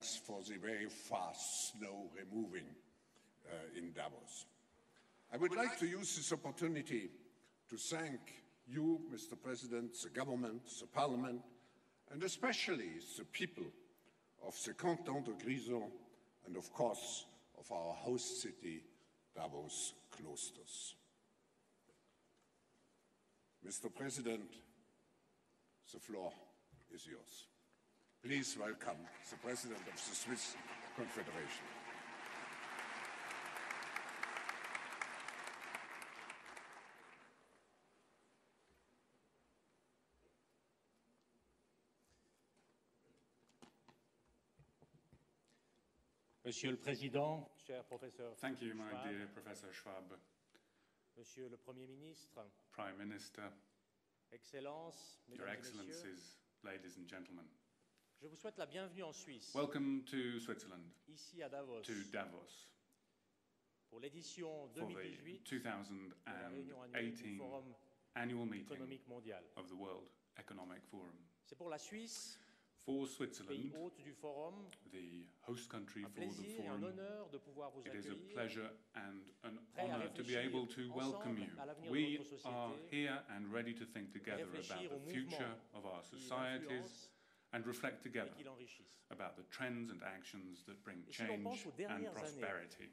thanks for the very fast snow removing in Davos. I would like to use this opportunity to thank you, Mr. President, the government, the Parliament, and especially the people of the Canton de Grisons and, of course, of our host city, Davos Klosters. Mr. President, the floor is yours. Please welcome the President of the Swiss Confederation. Monsieur le Président, cher professeur Thank you, my Schwab, dear Professor Schwab, Monsieur le Premier ministre, Prime Minister, Excellences, Your Mesdames et Messieurs, Excellencies, ladies and gentlemen. je vous souhaite la bienvenue en Suisse, Welcome to Switzerland, ici à Davos, to Davos, pour l'édition for the 2018 de la réunion annuelle du 2018 Forum annual meeting économique mondial. of the World Economic Forum. C'est pour la Suisse, For pays Switzerland, hôte du Forum, the host country un for the plaisir et un forum, honneur de pouvoir vous it is a accueillir. pleasure and an Prêt à honor to be réfléchir able to welcome you. ensemble à l'avenir de We notre société, are here and ready to think together réfléchir about aux the future mouvements of our qui societies l'influencent and reflect et together qui l'enrichissent. about the trends and actions that bring Et si l'on pense change aux and dernières années, prosperity.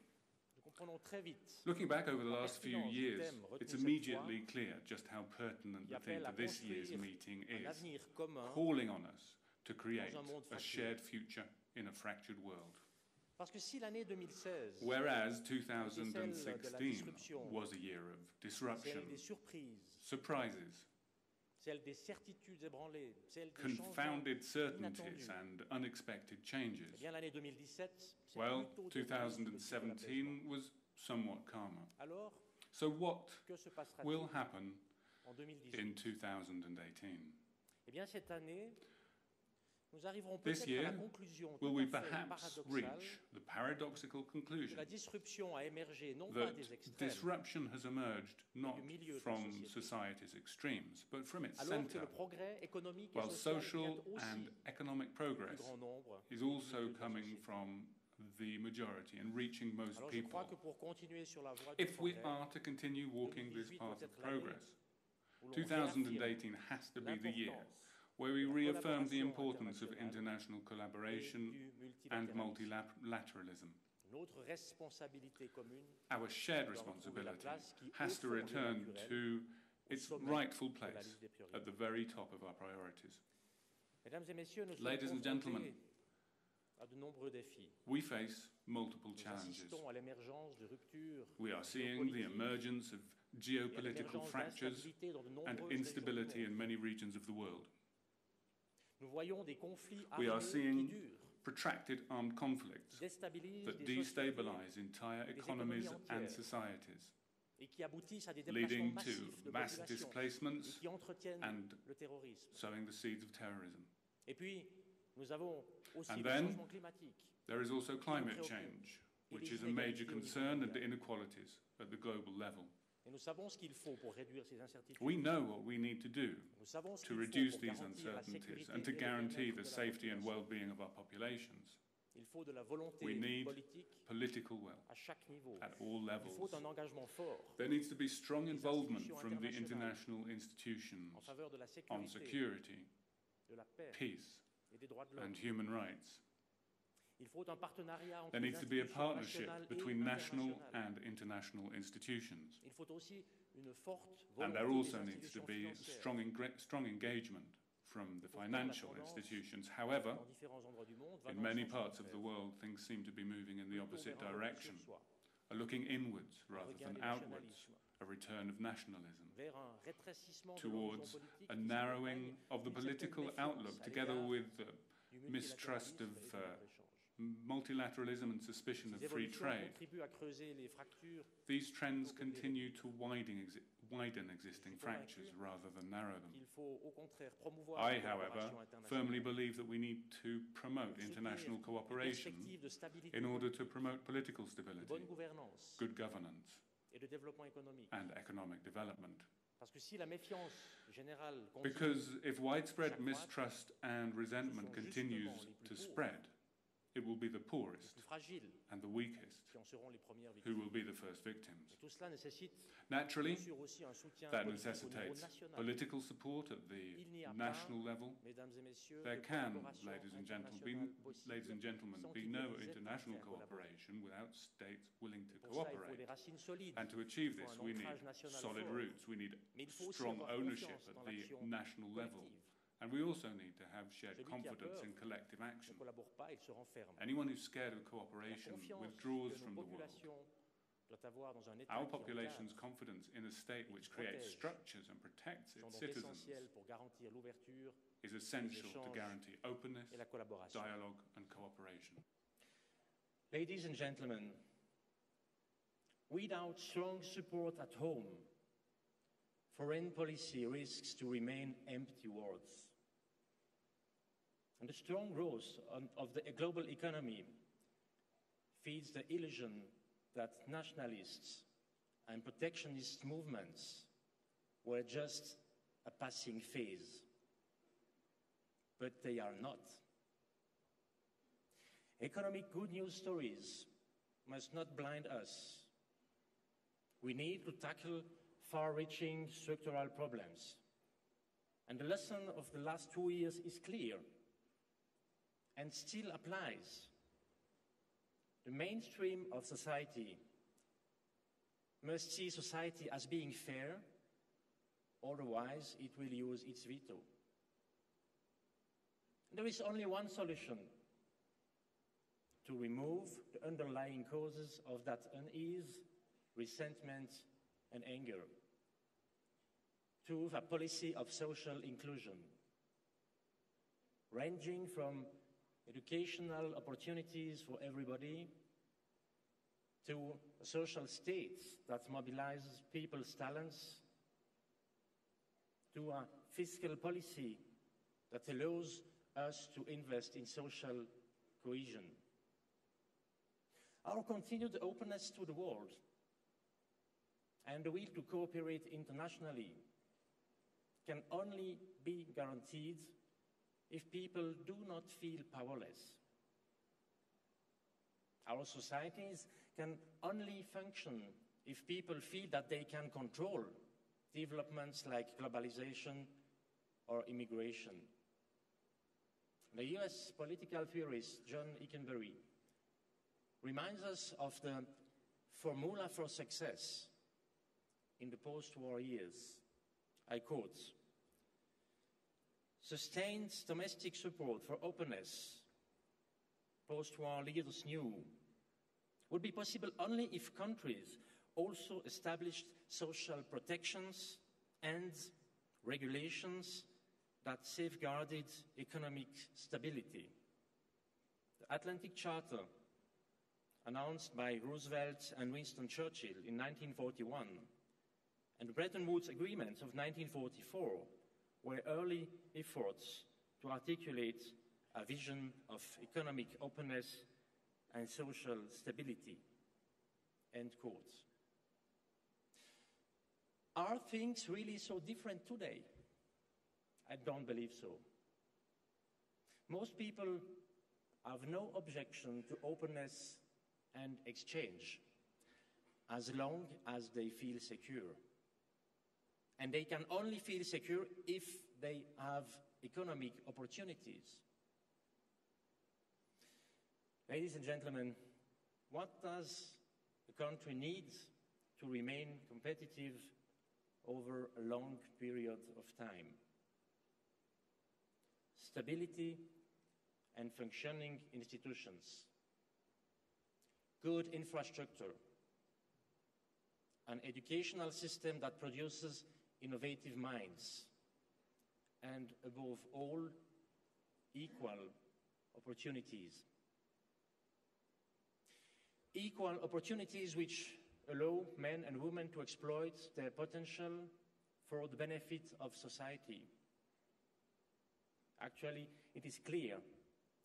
nous comprenons très vite Looking back over the la last few pertinence du years, thème retenu it's cette immediately fois, clear just how pertinent qui the theme appelle à for this year's construire meeting un is, avenir commun, calling on us to create dans un monde a fracturé. shared future in a fractured world. Parce que si l'année 2016, Whereas celle de la 2016 disruption, was a year of disruption, celle des surprises, surprises, celle des certitudes ébranlées, celle des changements confounded certainties inattendus, and unexpected changes, eh bien l'année 2017, c'est well, plutôt de l'apaisement. 2017 was somewhat calmer. Alors, So what que se passera-t-il will happen en 2018? in 2018? Eh bien cette année, nous arriverons This peut-être à la year, conclusion will tout we à fait perhaps paradoxale reach the paradoxical que conclusion la disruption a émergé non pas that des extrêmes, disruption has emerged not du milieu de la from société, society's extremes, but from its alors que centre, le progrès économique et while social social vient aussi and economic du progress grand nombre is du also milieu de la coming société. from the majority and reaching most Alors je people. crois que pour continuer sur la voie du If we progrès, are to continue walking this 2018 path doit of être l'année progress, où l'on réaffirme 2018 has to be the year l'importance where we de la reaffirm the collaboration importance of internationale international et collaboration du and multilatéralisme. multilateralism. Notre responsabilité commune Our shared doit retrouver la responsibility place qui, has au to fond, est return naturelle to au its sommet rightful de la place liste des priorités. at the very top of our priorities. Mesdames et messieurs, nous sommes Ladies and gentlemen, confrontés à de nombreux défis. we face multiple Nous challenges. assistons à l'émergence de ruptures We are seeing the géopolitiques emergence of et à geopolitical l'émergence fractures d'instabilité dans de and nombreuses régions du instability monde. in many regions of the world. Nous voyons des conflits We are armés qui seeing durent, protracted armed conflicts déstabilisent that des sociétés destabilize entire des economies économies and entières, societies, et qui aboutissent à des déplacements leading massifs to de mass populations et displacements qui entretiennent and le terrorisme. sowing the seeds of terrorism. Et puis, nous avons aussi And le then, changement climatique. There is also climate préoccupe, change, et which les is a major inégalités au niveau concern, and the mondial. inequalities at the global level. Et nous savons ce qu'il faut pour réduire ces incertitudes. We know what we need to do Nous savons ce to qu'il faut reduce pour these garantir la uncertainties sécurité and to et le guarantee bien-être the de la safety and population. well-being of our populations. Il faut de la volonté We need politique political will à chaque niveau. at all Il levels. faut un engagement fort There needs to be strong des involvement institutions from the internationales international institutions en faveur de la on sécurité, security, de la paix peace, et des droits de l'homme. and human rights. Il faut un partenariat entre There les needs to be a institutions partnership nationales et between national internationales. and international institutions. Il faut aussi une forte And there volonté also des needs to institutions be financières strong engagement from the Pourtant, la financial tendance institutions. However, dans différents endroits du monde va in dans le many sens parts of the contraire. world, things seem to be moving in the Plutôt opposite vers un repli direction, sur soi, looking inwards un rather regain than des outwards, nationalismes, a return of nationalism, vers un rétrécissement de l'horizon towards politique a qui narrowing s'accompagne of the d'une certaine political méfiance outlook, à together l'égard with the du mistrust of multilatéralisme et du libre-échange. multilateralism and suspicion Ces of free évolutions trade. contribuent à creuser les fractures. These trends continue to widen existing fractures rather than narrow them. Il faut au contraire promouvoir I, la however, collaboration firmly internationale believe that we need to promote pour soutenir international des cooperation perspectives de stabilité, in order to promote political de stability, bonne gouvernance good governance, et de développement économique. and economic development. Parce que si la méfiance générale continue, Because if widespread s'accroître, mistrust and resentment ce sont continues justement les plus to pauvres spread, it will be the les poorest plus fragiles and the weakest qui en seront les premières who victimes. will be the first victims. Et tout cela nécessite Naturally, bien sûr aussi un soutien that politique au niveau necessitates national. political support at the Il n'y a pas, national level. mesdames et messieurs, There de can, collaboration ladies and internationale gentlemen, sans be qu'il y ait no des États international prêts à collaborer. cooperation without states willing to Pour ça, il faut cooperate. des racines solides. And to achieve Il faut this, un we need ancrage national solid fort. roots. We need Mais il faut aussi strong avoir ownership confiance at dans the l'action national level. collective. And we also need to have shared Celui qui a confidence peur in collective ne action. collabore pas, il se renferme. Anyone who's scared of La cooperation confiance withdraws que from nos the world. populations doivent avoir dans un État Our qui population's encadre confidence in a state which creates structures and protects sont its donc citizens essentiels pour garantir l'ouverture is essential to échanges guarantee openness, et la collaboration. dialogue and cooperation. Ladies and gentlemen, without strong support at home, foreign policy risks to remain empty words. And the strong growth of the global economy feeds the illusion that nationalists and protectionist movements were just a passing phase. But they are not. Economic good news stories must not blind us. We need to tackle far-reaching structural problems. And the lesson of the last 2 years is clear and still applies. The mainstream of society must see society as being fair, otherwise it will use its veto. There is only one solution: to remove the underlying causes of that unease, resentment, and anger. To a policy of social inclusion, ranging from educational opportunities for everybody to a social state that mobilizes people's talents, to a fiscal policy that allows us to invest in social cohesion. Our continued openness to the world and the will to cooperate internationally can only be guaranteed if people do not feel powerless. Our societies can only function if people feel that they can control developments like globalization or immigration. The US political theorist John Ikenberry reminds us of the formula for success in the post-war years. I quote, "Sustained domestic support for openness," post-war leaders knew, would be possible only if countries also established social protections and regulations that safeguarded economic stability. The Atlantic Charter, announced by Roosevelt and Winston Churchill in 1941, and the Bretton Woods Agreement of 1944 were early efforts to articulate a vision of economic openness and social stability. End quote. Are things really so different today? I don't believe so. Most people have no objection to openness and exchange as long as they feel secure. And they can only feel secure if they have economic opportunities. Ladies and gentlemen, what does a country need to remain competitive over a long period of time? Stability and functioning institutions, good infrastructure, an educational system that produces innovative minds, and above all, equal opportunities. Equal opportunities which allow men and women to exploit their potential for the benefit of society. Actually, it is clear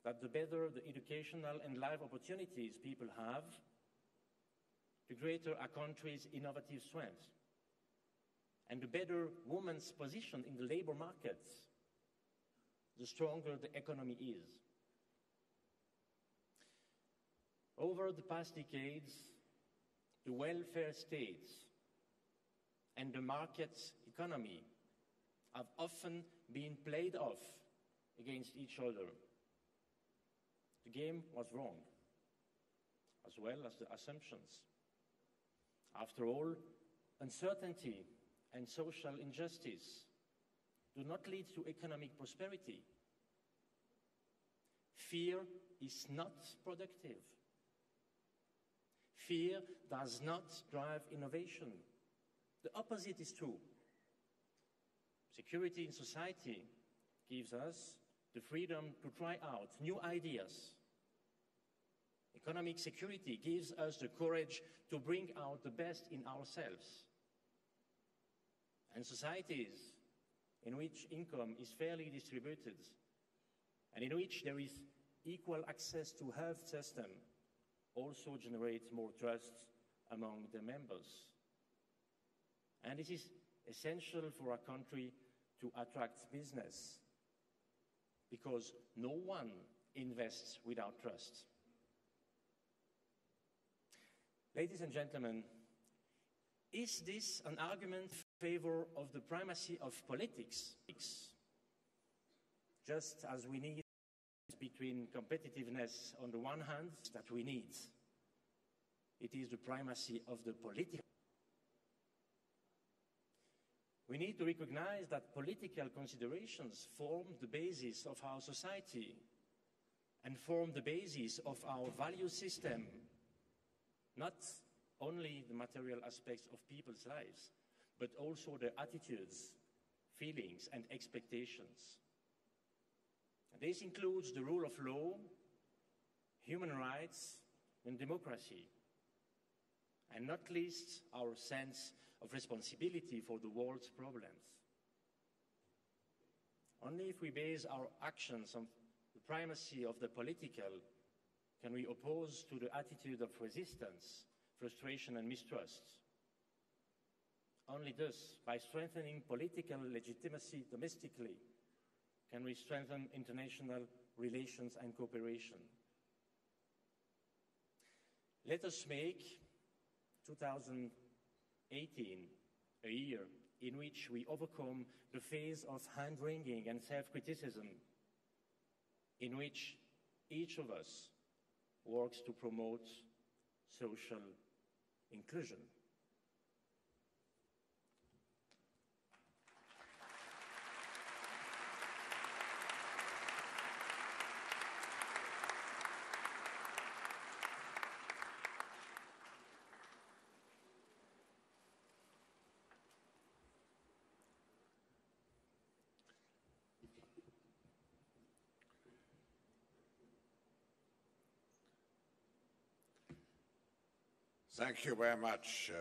that the better the educational and life opportunities people have, the greater a country's innovative strength, and the better women's position in the labor markets, the stronger the economy is. Over the past decades, the welfare state and the market economy have often been played off against each other. The game was wrong, as well as the assumptions. After all, uncertainty and social injustice do not lead to economic prosperity. Fear is not productive. Fear does not drive innovation. The opposite is true. Security in society gives us the freedom to try out new ideas. Economic security gives us the courage to bring out the best in ourselves. And societies in which income is fairly distributed and in which there is equal access to health system also generate more trust among the members. And this is essential for a country to attract business, because no one invests without trust. Ladies and gentlemen, is this an argument in favor of the primacy of politics? Just as we need between competitiveness on the one hand that we need, it is the primacy of the political. We need to recognize that political considerations form the basis of our society and form the basis of our value system, not only the material aspects of people's lives, but also their attitudes, feelings, and expectations. This includes the rule of law, human rights, and democracy, and not least our sense of responsibility for the world's problems. Only if we base our actions on the primacy of the political can we oppose to the attitude of resistance, frustration, and mistrust. Only thus, by strengthening political legitimacy domestically, can we strengthen international relations and cooperation. Let us make 2018 a year in which we overcome the phase of hand-wringing and self-criticism, in which each of us works to promote social inclusion. Thank you very much,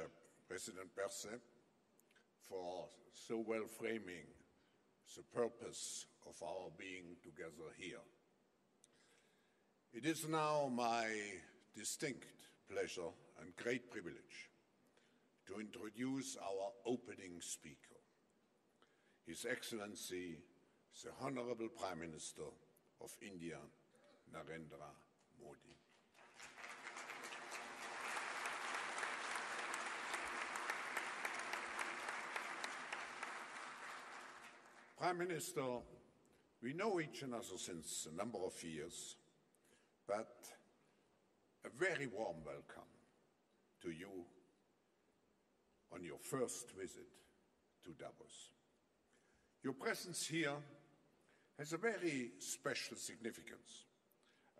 President Berset, for so well framing the purpose of our being together here. It is now my distinct pleasure and great privilege to introduce our opening speaker, His Excellency, the Honorable Prime Minister of India, Narendra Modi. Prime Minister, we know each other since a number of years, but a very warm welcome to you on your first visit to Davos. Your presence here has a very special significance,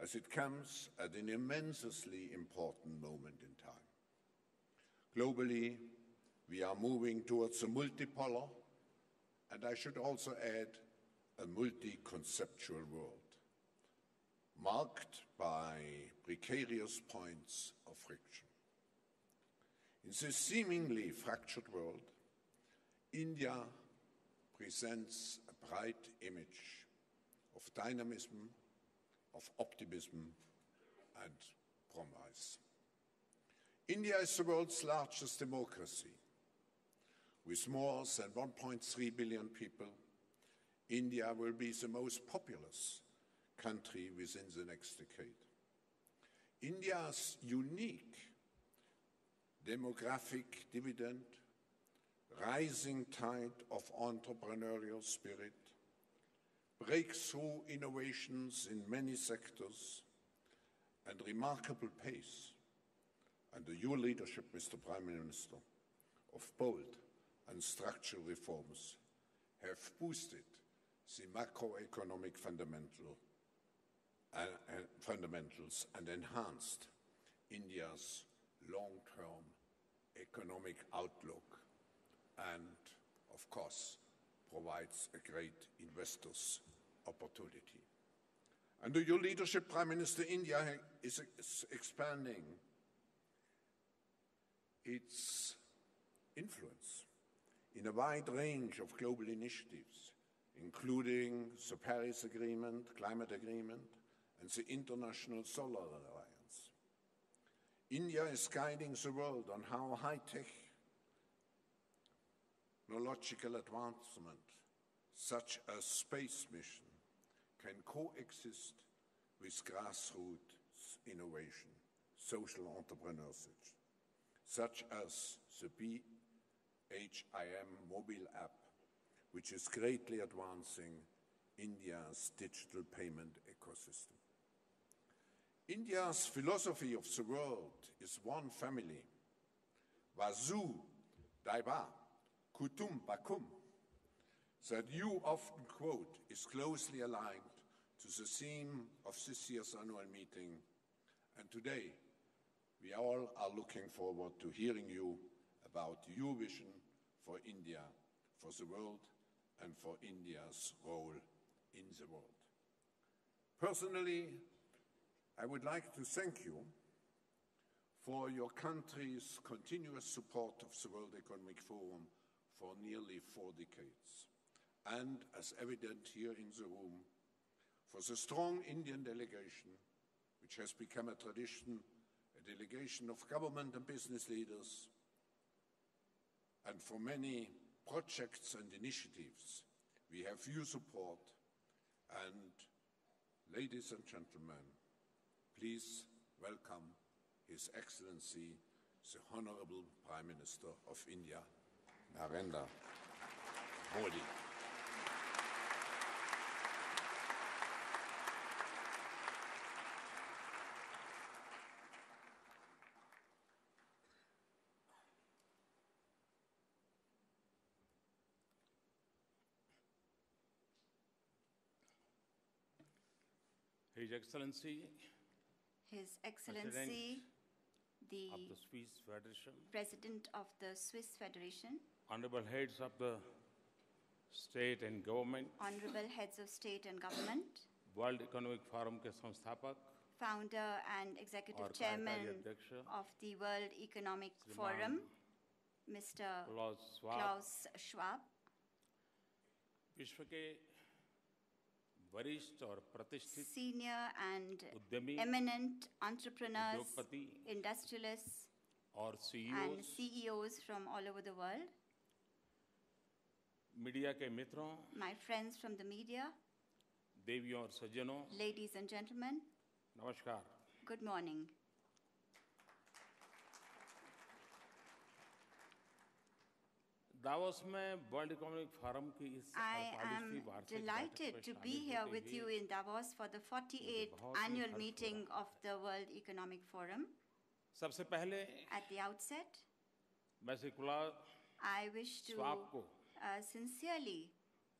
as it comes at an immensely important moment in time. Globally, we are moving towards a multipolar, and I should also add, a multi-conceptual world, marked by precarious points of friction. In this seemingly fractured world, India presents a bright image of dynamism, of optimism, and promise. India is the world's largest democracy. With more than 1.3 billion people, India will be the most populous country within the next decade. India's unique demographic dividend, rising tide of entrepreneurial spirit, breakthrough innovations in many sectors, and remarkable pace under your leadership, Mr. Prime Minister, of bold and structural reforms have boosted the macroeconomic fundamentals and enhanced India's long-term economic outlook and, of course, provides a great investors' opportunity. Under your leadership, Prime Minister, India is expanding its influence in a wide range of global initiatives, including the Paris Agreement, Climate Agreement, and the International Solar Alliance. India is guiding the world on how high-tech technological advancement, such as space mission, can coexist with grassroots innovation, social entrepreneurship, such as the BHIM mobile app, which is greatly advancing India's digital payment ecosystem. India's philosophy of the world is one family, Vasu Daiva Kutum Bakum, that you often quote is closely aligned to the theme of this year's annual meeting, and today we all are looking forward to hearing you about your vision for India, for the world, and for India's role in the world. Personally, I would like to thank you for your country's continuous support of the World Economic Forum for nearly 4 decades, and, as evident here in the room, for the strong Indian delegation, which has become a tradition, a delegation of government and business leaders, and for many projects and initiatives. We have your support, and ladies and gentlemen, please welcome His Excellency, the Honorable Prime Minister of India, Narendra Modi. His Excellency, the of the Swiss Federation, President of the Swiss Federation, Honorable Heads of the State and Government, Honorable Heads of State and Government, World Economic Forum के संस्थापक, Founder and Executive और Chairman कार्यकारी अध्यक्ष of the World Economic श्रीमान Forum, Mr. Klaus Schwab, विश्व के वरिष्ठ और प्रतिष्ठित senior and उद्यमी, eminent entrepreneurs, उद्योगपति industrialists, और and CEOs, CEOs from all over the world, media के मित्रों, my friends from the media, देवियों और सज्जनों, ladies and gentlemen, नमस्कार। good morning. दावोस में वर्ल्ड इकोनॉमिक फोरम की इस I 48वीं am वार्षिक delighted बैठक to में be शामिल here होते with you हुए in Davos for the 48th बहुत ही annual हर्ष हो meeting रहा of the World Economic Forum. सबसे पहले At the outset, मैं Shri Colaco I wish to Schwab को sincerely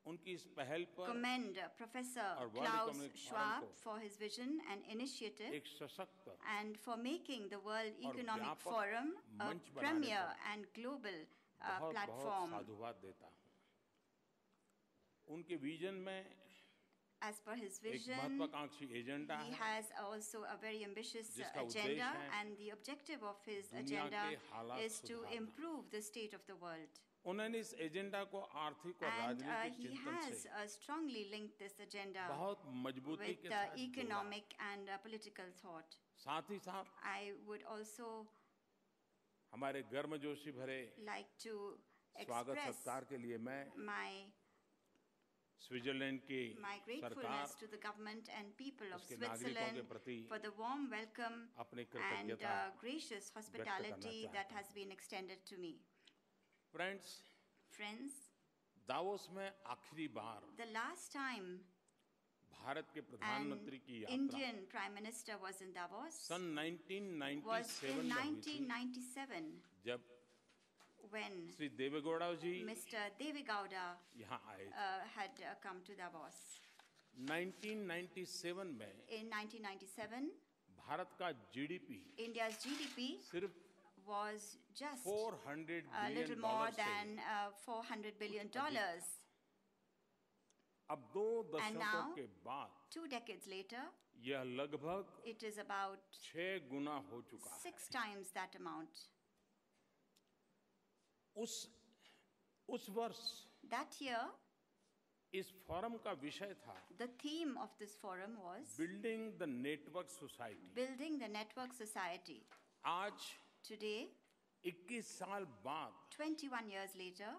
उनकी इस पहल पर commend Professor और World Klaus Economic Forum Schwab को for his vision and initiative एक सशक्त and for making the World और Economic व्यापक Forum a मंच बनाने premier पर and global बहुत platform. साधुवाद देता हूँ। उनके विजन में As per his एक vision, महत्वाकांक्षी एजेंडा he है has also a very ambitious जिसका agenda, उद्देश्य है and the objective of his दुनिया agenda के हालात is to सुधारना। improve the state of the world. उन्होंने इस एजेंडा को आर्थिक और And राजनीतिक he चिंतन has से strongly linked this agenda बहुत मजबूती with के साथ जोड़ा। economic and political thought. साथ ही साथ I would also हमारे गर्मजोशी भरे like to स्वागत express सत्कार के लिए मैं my स्विट्जरलैंड की my सरकार gratefulness to the government and people of उसके नागरिकों के Switzerland प्रति for the warm welcome अपनी and कृतज्ञता gracious hospitality चाहता that has been extended to me. Friends Friends, Davos में आखिरी बार the last time भारत के an प्रधानमंत्री की यात्रा Indian Prime Minister was in Davos sun was 1997 in में हुई थी 1997 जब when Shri Deve Gowda ji Mr. Devegowda यहाँ आए had come to Davos. 1997 में In 1997, भारत का जीडीपी India's GDP सिर्फ was just 400 a billion little more dollar से than $400 billion. अब 2 दशकों now- के बाद 2 decades later, यह लगभग it is about 6 गुना हो चुका है 6 times that amount. उस वर्ष That year, इस फोरम का विषय था the theme of this forum was building the network society. Building the Network Society. आज Today, 21 साल बाद 21 years later,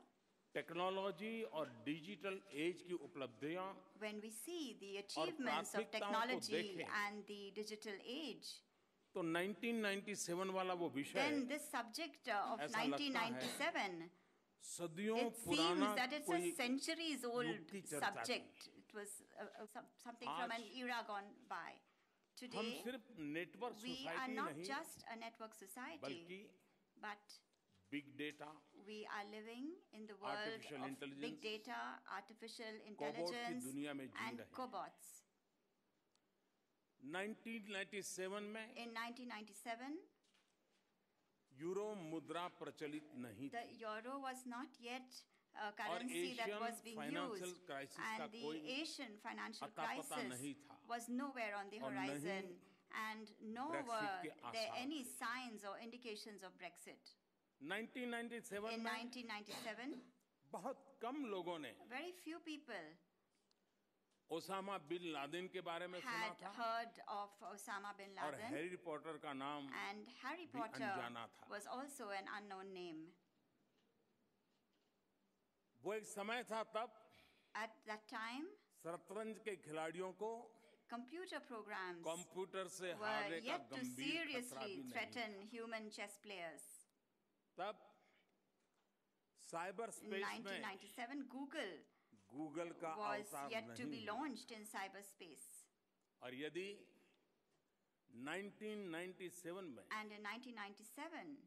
टेक्नोलॉजी और डिजिटल एज की उपलब्धियां when we see the achievements of प्राथमिकताओं को technology देखें, and the digital age, तो 1997 वाला वो विषय then this subject of ऐसा लगता है 1997, सदियों it seems पुराना that it's a कोई centuries old युग की चर्चा subject. It was something from an आज era gone by. हम Today, सिर्फ network we are society not नहीं just a network society, बल्कि but big data we are living in the world Artificial of intelligence, big data, artificial की intelligence, दुनिया में जी and रहे हैं। cobots. 1997 में In 1997, यूरो मुद्रा प्रचलित नहीं the थी euro was not yet a currency that Asian was being financial used, crisis का and the कोई Asian financial अता पता crisis नहीं था was nowhere on the और नहीं horizon, and nor Brexit were के there आसार any थे। signs or indications of Brexit. 1997 In में 1997, बहुत कम लोगों ने very few people Osama bin Laden के बारे में सुना had था heard of Osama bin और Laden, हैरी पॉटर का नाम and Harry भी Potter अनजाना था। was also an unknown name. वो एक समय था तब At that time, शतरंज के खिलाड़ियों को computer programs कंप्यूटर से were हारने का yet to गंभीर खतरा seriously भी नहीं threaten human chess players. तब साइबर In स्पेस में 1997, Google गूगल का was अवतार yet to be नहीं launched in cyberspace. और यदि 1997 में And in 1997,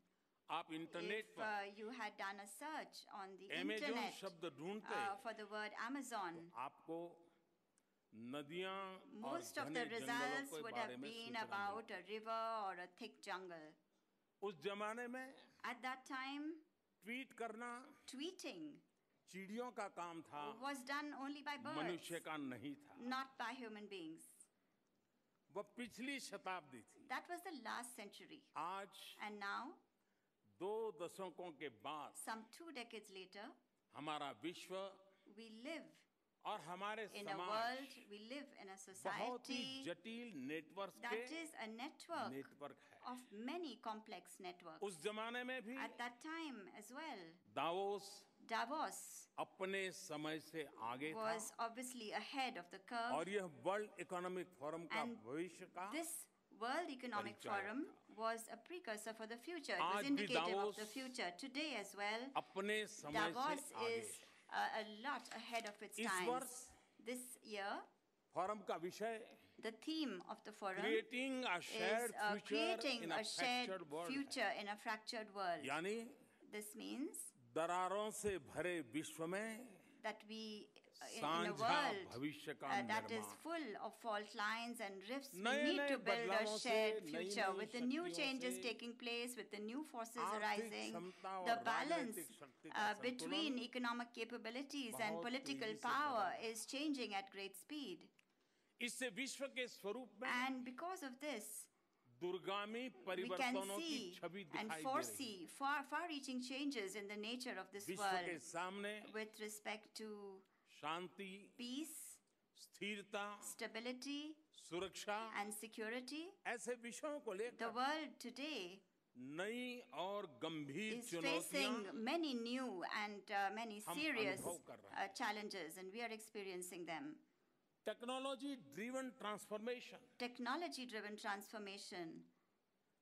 आप इंटरनेट if पर you had done a search on the Amazon internet शब्द ढूंढते for the word Amazon, आपको नदियां और most of घने the जंगलों results के would बारे have में been सूचना about मिलती। a river or a thick jungle. उस जमाने में At that time, ट्वीट करना tweeting चिड़ियों का काम था was done only by birds, मनुष्य का नहीं था not by human beings. वह पिछली शताब्दी थी That was the last century. आज And now, 2 दशकों के बाद some 2 decades later, हमारा विश्व we live और हमारे in a समाज world, we live in a बहुत ही society जटिल नेटवर्क that के is a network नेटवर्क है of many complex networks. उस जमाने में भी At that time as well, Davos Davos अपने समय से आगे था was obviously ahead of the curve, और यह वर्ल्ड इकोनॉमिक फोरम का and भविष्य का this World Economic परिचायक Forum था। was a precursor for the future. It was आज भी indicative of Davos the future. Today as well, अपने समय Davos से आगे is a lot ahead of its इस times. वर्ष This year, फोरम का विषय the theme of the forum creating a is shared future creating in a a shared fractured world future in a fractured world. यानी This means दरारों से भरे विश्व में that we, in a साझा world भविष्य का that is निर्माण full of fault lines and rifts, we नए need नए to build a बदलावों से, shared नई future नई with the new शक्तियों changes से, taking place, with the new forces आर्थिक arising. क्षमता और The balance राजनीतिक शक्ति का between संतुलन economic capabilities and बहुत political तेजी से power बदल रहा is changing at great speed. इससे विश्व के स्वरूप में And because of this, दूरगामी we can परिवर्तनों की see छवि and दिखाई दे रही foresee far-reaching changes in the nature of this विश्व के world सामने with respect to Shanti peace, स्थिरता stability, सुरक्षा and security. ऐसे विषयों को The लेकर world today नई और गंभीर is चुनौतियां facing many new and many हम serious अनुभव कर रहे challenges, and we are experiencing them. Technology driven transformation Technology-driven transformation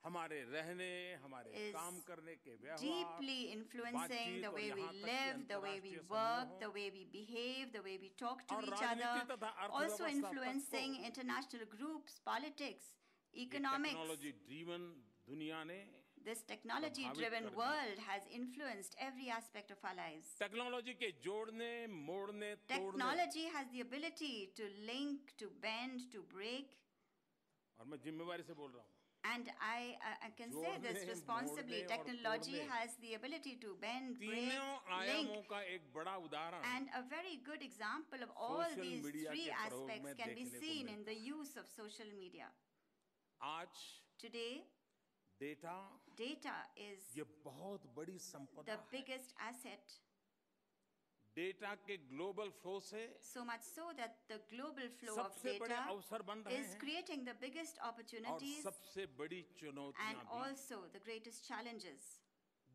हमारे रहने हमारे is काम करने के व्यवहार deeply influencing बातचीत the और way we यहाँ तक कि live, the way we अंतर्राष्ट्रीय work, समूहों the way we behave, the way we talk to और each राजनीति other, तथा also अर्थव्यवस्था तक influencing को international groups, politics, ये economics. टेक्नोलॉजी ड्रिवन दुनिया ने This technology-driven प्रभावित कर world has influenced every aspect of our lives. Technology के जोड़ने मोड़ने तोड़ने Technology has the ability to link, to bend, to break. और मैं जिम्मेवारी से बोल रहा हूँ And I can say this जोड़ने, responsibly. मोड़ने और Technology तोड़ने। has the ability to bend, break, तीनों आयामों link. का एक बड़ा उदाहरण And a very good example of all Social these media three के प्रयोग aspects में can be देखने को seen in मिलता the use of social media. आज Today, डेटा data is ये बहुत बड़ी संपदा the है biggest asset, डेटा के ग्लोबल फ्लो से so much so that the global flow of सबसे बड़े data अवसर बन रहे is हैं creating the biggest और opportunities सबसे बड़ी and चुनौतियां भी also the greatest challenges.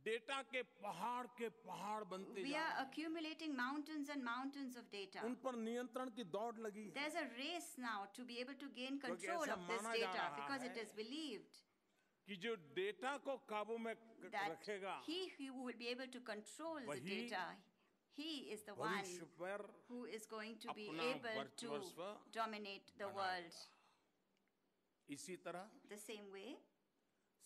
Data के पहाड़ बनते We जा are रहे हैं accumulating mountains and mountains of data. उन पर नियंत्रण की दौड़ लगी है There's a race now to be able to gain क्योंकि control ऐसा of this माना जा data रहा because है it is believed कि जो डेटा को काबू में that रखेगा he who will be able to control the वही data, he is the one भविष्य पर who is going to be अपना able to वर्चस्व dominate the world. इसी तरह The same way,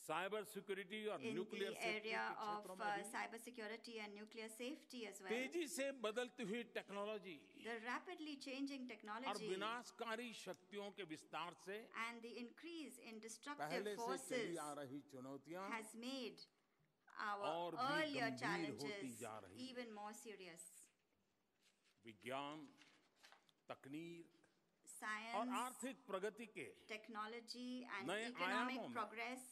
cyber security और in nuclear the safety area के of क्षेत्रों में भी cybersecurity and nuclear safety as well, तेजी से बदलती हुई टेक्नोलॉजी the rapidly changing और technology विनाशकारी शक्तियों के विस्तार से and the increase in destructive पहले से चली forces आ रही चुनौतियां has made our और भी earlier गंभीर challenges होती जा रही हैं। even more serious. विज्ञान तकनीक और Science, आर्थिक प्रगति के technology, and नए economic आयामों में progress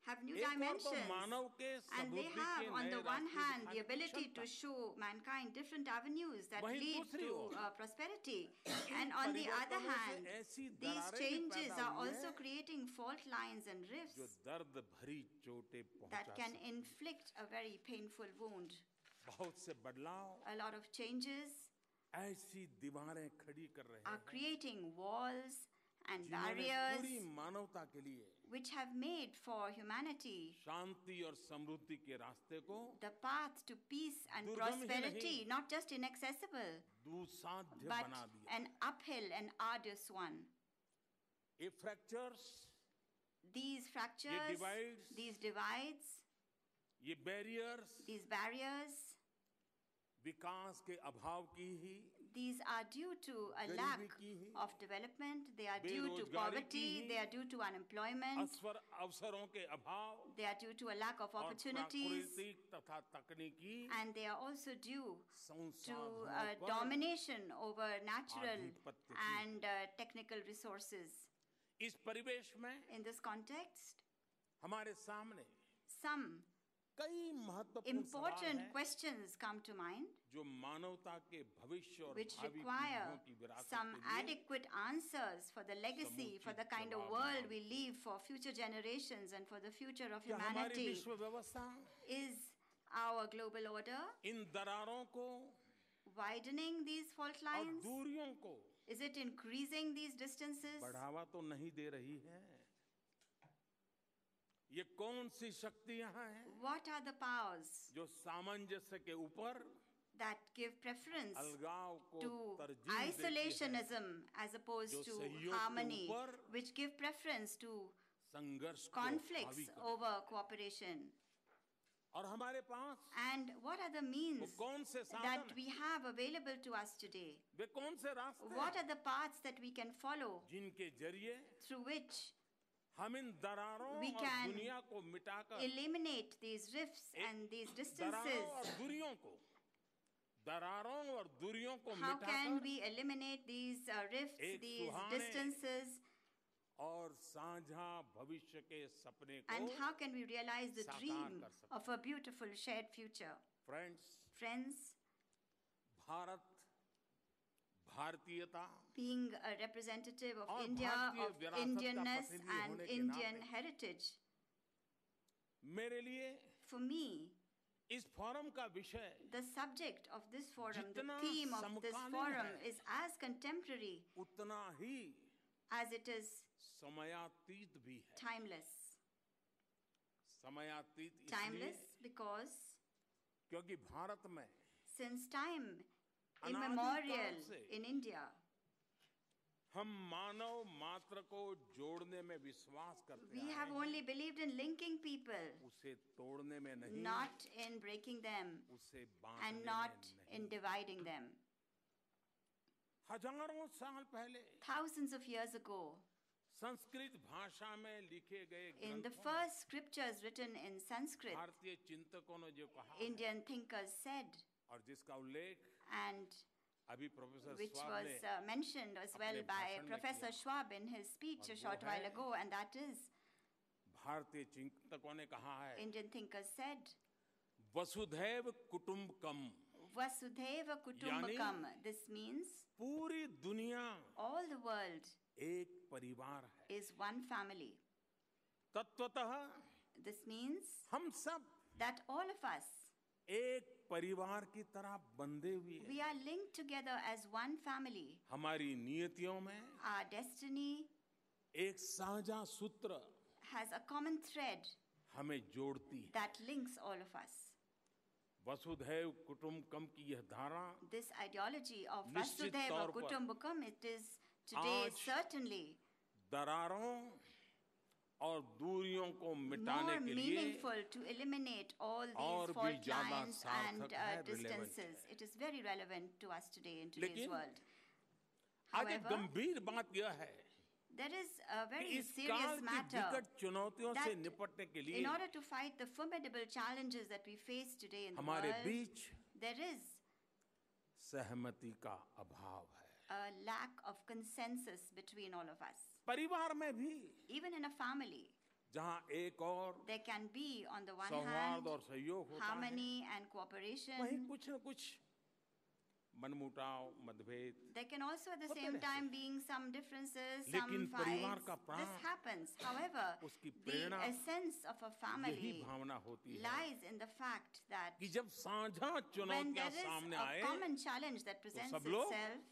have new एक और तो dimensions. मानव के And they समृद्धि have, के on नए the one रास्ते hand, the दिखाने की ability to क्षमता। show mankind different avenues that वहीं lead दूसरी to ore prosperity. In And on the other परिवर्तनों से hand, ऐसी these दरारें भी changes पैदा are हुई also हैं creating fault lines and जो rifts दर्द भरी चोटें that पहुंचा can सकती हैं। inflict a very painful wound. बहुत से बदलाव A lot of changes ऐसी दीवारें खड़ी कर रहे are हैं creating walls and जिन्होंने पूरी barriers मानवता के लिए which have made for humanity शांति और समृद्धि के रास्ते को the path to peace and दुर्गम ही prosperity नहीं, not just inaccessible दुस्साध्य but बना दिया। an uphill and arduous one. ये fractures These fractures, divides, these divides, ये बैरियर्स these barriers, विकास के अभाव की ही these are due to a गरीबी lack की ही, of development, they are due to बेरोजगारी की poverty, he, they are due to unemployment, अवसरों के अभाव they are due to a lack of और opportunities, प्राकृतिक तथा तकनीकी and they are also due to संसाधनों पर domination over natural आधिपत्य की। and technical resources. इस परिवेश में In this context, हमारे सामने some कई महत्वपूर्ण सवाल important हैं questions come to mind जो मानवता के भविष्य और which भावी require पीढ़ियों की विरासत some के लिए adequate answers for the legacy, for the kind of world we leave for future generations and for the future of क्या हमारी humanity. विश्व व्यवस्था Is our global order इन दरारों को widening these fault और lines? दूरियों को Is it increasing these distances? बढ़ावा तो नहीं दे रही है। ये कौन सी शक्तियां हैं What are the powers जो सामंजस्य के ऊपर that give preference अलगाव को to तरजीह देती है, isolationism as opposed जो to सहयोग के harmony, ऊपर which give preference to संघर्ष को conflicts हावी करती over cooperation? है। और हमारे पास And what are the वो means कौन से that साधन we have available to us today? हैं? वे कौन से रास्ते What हैं are the paths that we can follow जिनके जरिए through which हम इन दरारों we और can दुनिया को मिटाकर eliminate these rifts and these दरारों distances? और दूरियों को दरारों और दूरियों को How can मिटाकर we eliminate these rifts, एक these सुहाने distances, और साझा भविष्य के सपने and को how can we realize the साकार dream कर सकते of a beautiful shared future? Friends Friends, Bharat भारतीयता being a representative of और India, भारतीय of विरासत का Indianness प्रतिनिधि and होने के Indian नाते heritage, मेरे लिए For me, इस फोरम का विषय the subject of this forum, the जितना theme of this समकालीन forum है, is as contemporary उतना ही as it is समयातीत भी है। timeless. समयातीत इसलिए Timeless because क्योंकि भारत में since time अनादिकाल immemorial से in India, हम मानव मात्र को जोड़ने में विश्वास करते we हैं, have only believed in linking people, उसे तोड़ने में नहीं, not in breaking them उसे and बांटने not में in नहीं। dividing them. हजारों साल पहले Thousands of years ago, Sanskrit भाषा में लिखे गए in the ग्रंथों में first scriptures written in Sanskrit, भारतीय चिंतकों ने जो कहा है, Indian thinkers said, और जिसका उल्लेख and अभी प्रोफेसर which स्वाब was ने mentioned as well अपने by भाषण में Professor किया। Schwab in his speech और a वो short while है, ago, and that is, भारतीय चिंतकों ने कहा है, Indian thinkers said, वसुधैव कुटुंबकम, Vasudhaiva Kutumbakam. This means पूरी दुनिया all the world एक परिवार है। is one family. तत्वतः This means हम सब that all of us, एक परिवार की तरह बंधे हुए हैं। we are linked together as one family. हमारी नियतियों में Our destiny एक साझा सूत्र has a common thread हमें जोड़ती है। that links all of us. वसुधैव कुटुंबकम की यह धारा This ideology of निश्चित Vasudhaiva तौर पर Kutumbakam, it is today आज certainly दरारों और दूरियों को मिटाने more के लिए meaningful to eliminate all और these भी fault ज़्यादा lines and सार्थक है, relevant distances. It is very relevant to us today in today's लेकिन world. आज एक However, गंभीर बात यह है there is a कि very इस काल serious की matter विकट चुनौतियों से that निपटने के in लिए order to fight the formidable challenges that we face today in the हमारे world, बीच there is सहमति का अभाव है। a lack of consensus between all of us. परिवार में भी Even in a family, जहाँ एक और there can be, on the one hand, सौहार्द और सहयोग होता है, harmony and वहीं cooperation. कुछ न कुछ मनमुटाव, मतभेद, There can also at the होते same रहते time being some differences, लेकिन some परिवार fights. का This प्राण, happens. However, उसकी the Prerna essence of a यही family भावना होती है lies in the fact that कि जब साझा when चुनौतियां there is सामने a आए, common challenge that presents सब लोग itself,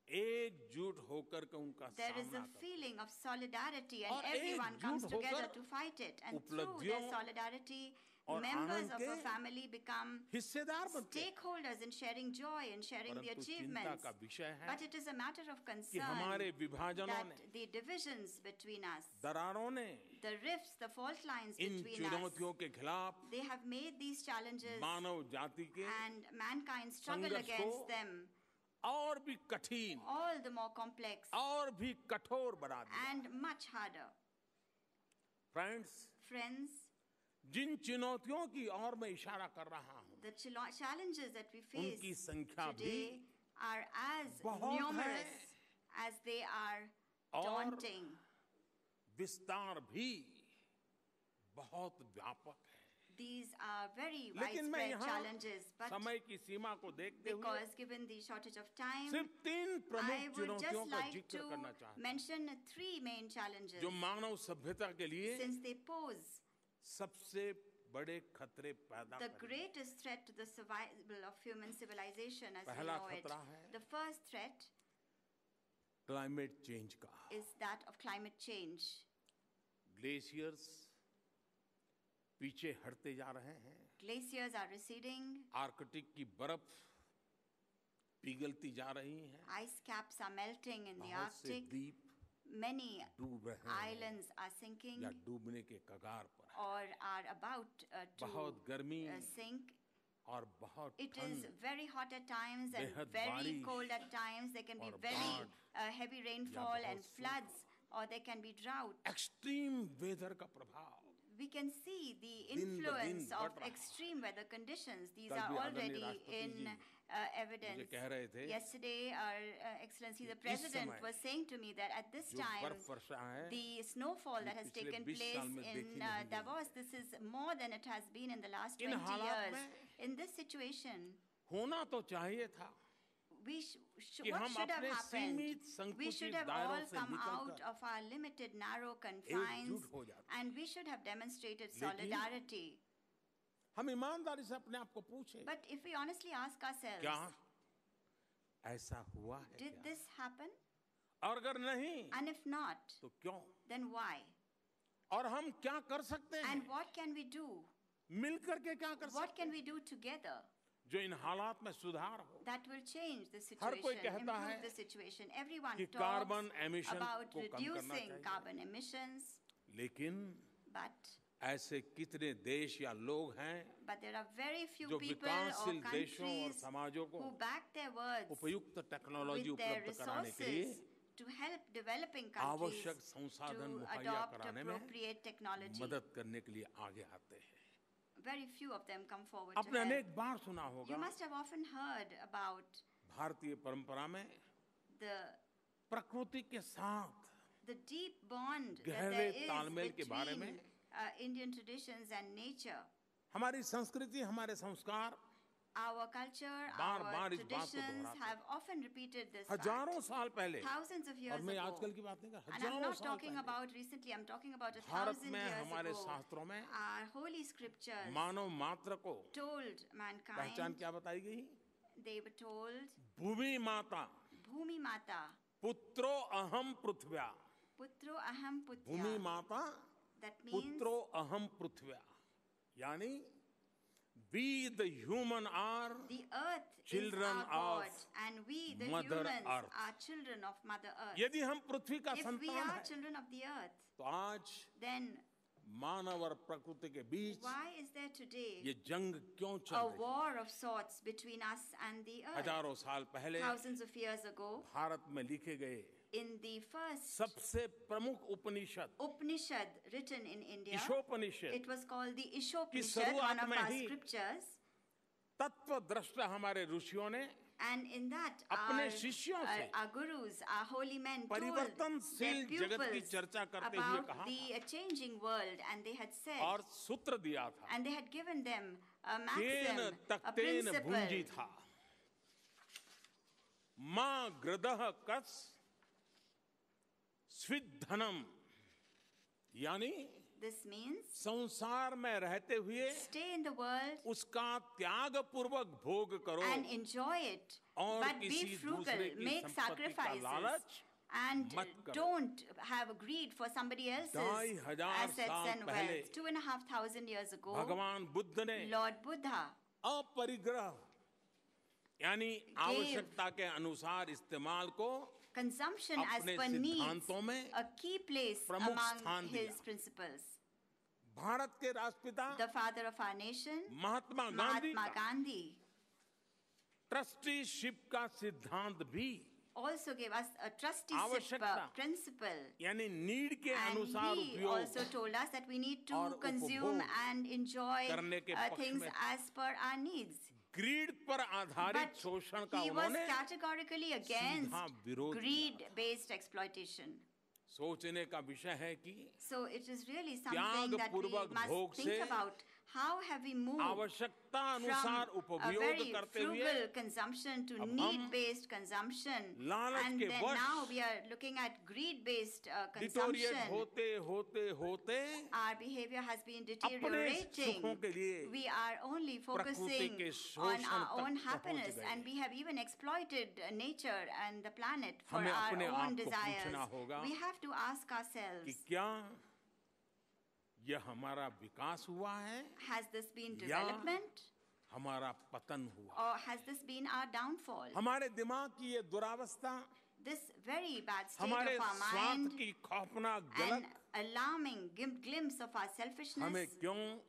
एकजुट होकर के उनका there is सामना a करते feeling of solidarity and और everyone एकजुट comes together होकर to fight it. And through their उपलब्धियों solidarity, और members आनंद of a के family become हिस्सेदार बनते हैं। stakeholders in sharing joy and sharing the परंतु चिंता achievements. का विषय है But it is a matter of कि concern हमारे विभाजनों that ने, the divisions between us, दरारों ने the rifts, the fault lines in between us, चुनौतियों के खिलाफ they have made these challenges मानव जाति के and mankind's struggle संघर्ष को against them और भी कठिन all the more complex और भी कठोर बना दिया। and much harder. Friends, Friends, जिन चुनौतियों की ओर मैं इशारा कर रहा हूँ, the challenges that we उनकी face संख्या today are as बहुत numerous है as they are और daunting. विस्तार भी बहुत व्यापक है। These are very लेकिन मैं widespread यहाँ challenges, but समय की सीमा को देखते हुए because given the shortage of time, सिर्फ 3 प्रमुख I would चुनौतियों just का like जिक्र to करना चाहता हूँ mention 3 main challenges जो मानव सभ्यता के लिए since they pose सबसे बड़े खतरे पैदा the करेंगे। greatest threat to the survival of human civilization as we पहला know it. खतरा है The first threat climate change का। is that of climate change. Glaciers पीछे हटते जा रहे हैं, Glaciers are receding, आर्कटिक की बर्फ पिघलती जा रही है, ice caps are melting in the बहुत से Arctic, द्वीप many डूब रहे हैं islands are sinking या डूबने के कगार पर हैं। or are about to बहुत गर्मी sink. और बहुत It is ठंड, very hot at times and बेहद very बारिश cold at times. There can be और very बाढ़ heavy rainfall and बहुत floods, or there can be drought. Extreme weather का प्रभाव We can see the दिन ब दिन influence बढ़ of रहा है। extreme weather conditions. These कल are भी आदरणीय already राष्ट्रपति in जी मुझे evidence. कह रहे थे Yesterday, our Excellency the इस President समय was saying to me that at this जो time, बर्फ वर्षा है the snowfall that has पिछले taken 20 place साल में देखी in नहीं गई। Davos, this is more than it has been in the last इन 20 हालात years. में In this situation, होना तो चाहिए था, कि what हम should have अपने happened? सीमित We should संकुचित have दायरों all से come out निकलकर of our limited, narrow confines, एकजुट हो जाते। and we should have demonstrated लेकिन solidarity. हम ईमानदारी से अपने आप को पूछें, But if we honestly ask ourselves, क्या ऐसा हुआ है did क्या? this happen? और अगर नहीं And if not, तो क्यों? then why? और हम क्या कर सकते हैं? And what can we do? मिलकर के क्या कर What सकते can हैं we do together जो इन हालात में सुधार हो? that will change the हर कोई situation, कहता improve है the situation? Everyone कि talks कार्बन एमिशन about को कम करना reducing चाहिए। carbon emissions, लेकिन but ऐसे कितने देश या लोग हैं there are very few जो people or विकासशील देशों और countries समाजों को who back their words उपयुक्त टेक्नोलॉजी with their उपलब्ध कराने के लिए resources to help developing countries आवश्यक संसाधन to मुहैया adopt कराने में appropriate technology. मदद करने के लिए आगे आते हैं। Very few of them come forward to आपने help. अनेक बार सुना You होगा must have often heard about भारतीय परंपरा में the प्रकृति के साथ the deep bond that गहरे there is तालमेल के बारे between में Indian traditions and nature. हमारी संस्कृति, हमारे संस्कार Our culture, बार our बार इस बात को traditions दोहराते have often repeated this fact. हजारों साल पहले, Thousands of और years मैं ago. आजकल की बात नहीं कर, And I'm हजारों not साल talking पहले about recently, I'm talking about Bharat 1,000 में years हमारे ago. शास्त्रों में Our holy scriptures मानव मात्र को told पहचान mankind, क्या बताई गई? they were told, भूमि माता, Bhumi Mata, पुत्रो अहम पृथ्व्या। Putro Aham भूमि Putya. माता, That means पुत्रो अहम पृथ्व्या। यानी we the human are the earth is children our God, of and we, the Mother humans, Earth. are children of Mother Earth. यदि हम पृथ्वी का If we संतान are हैं children of the earth, तो आज then मानव और प्रकृति के बीच why is there today ये जंग क्यों चल a रही है? war of sorts between us and the earth? हजारों साल पहले Thousands of years ago, Bharat में लिखे गए in the first सबसे प्रमुख उपनिषद Upanishad written in India, Ishopanishad it was called the Ishopanishad, शुरुआत one of में our ही scriptures. तत्वदृष्टा हमारे ऋषियों ने And in that, अपने शिष्यों से our gurus, our holy men told their परिवर्तनशील जगत की pupils चर्चा करते हुए about कहा the changing world, and they had said, और सूत्र दिया था and they had given them a cane maxim, a तक्तेन principle. भुंजी था मां ग्रदह कस स्विद्धनम। यानी This means संसार में रहते हुए stay in the world उसका त्याग पूर्वक भोग करो and enjoy it, और but be किसी frugal, दूसरे की make संपत्ति का sacrifices, लालच and मत करो। don't have greed for somebody else's 2500 assets साल and पहले wealth. 2,500 years ago, भगवान बुद्ध ने Lord Buddha अपरिग्रह यानी आवश्यकता के अनुसार इस्तेमाल को consumption as अपने per needs सिद्धांतों में a key place प्रमुख among स्थान his दिया। principles. भारत के राष्ट्रपिता The father of our nation, Mahatma Gandhi Mahatma का Gandhi, ट्रस्टीशिप का सिद्धांत भी also gave us a trusteeship आवश्यकता। principle. यानी नीड के And अनुसार he also उपयोग told us that we need to और consume उपभोग and enjoy करने के पक्ष things में as per our needs. Greed पर आधारित But शोषण का he was उन्होंने categorically against सीधा विरोध किया। greed-based exploitation. सोचने का विषय है कि So it is really something that we त्यागपूर्वक भोग must think से about. How have we moved आवश्यकता from अनुसार a उपयोग very करते हुए frugal consumption to अब हम need-based consumption, लालच and के then वश now we are looking at greed-based deteriorate consumption. होते होते होते Our behavior has been अपने deteriorating. सुखों के लिए We are only focusing के on शोषण our own तक happiness, पहुंच गए। and we have even exploited nature and the planet for हमें our अपने own आप को desires. पूछना होगा We have to ask कि ourselves, क्या यह हमारा विकास हुआ है has this been या development हमारा पतन हुआ? or has this been our downfall? हमारे दिमाग की ये दुरावस्था This very bad state हमारे of our स्वार्थ mind, की खौफनाक an झलक alarming glimpse of our हमें selfishness, क्यों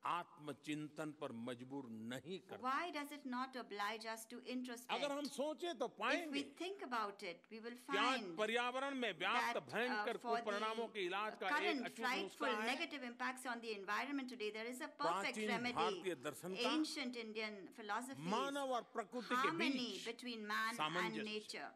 आत्मचिंतन पर मजबूर नहीं करता? why does it not oblige us to introspect? अगर हम सोचें तो If पाएंगे we think about it, we will क्या find पर्यावरण में व्याप्त that भयंकर for कुपरिणामों के the इलाज का एक current अचूक frightful नुस्खा है negative impacts on the environment today, there is a perfect प्राचीन remedy. भारतीय दर्शन का Ancient Indian philosophy, मानव और प्रकृति के harmony beach between man and सामंजस्य। nature.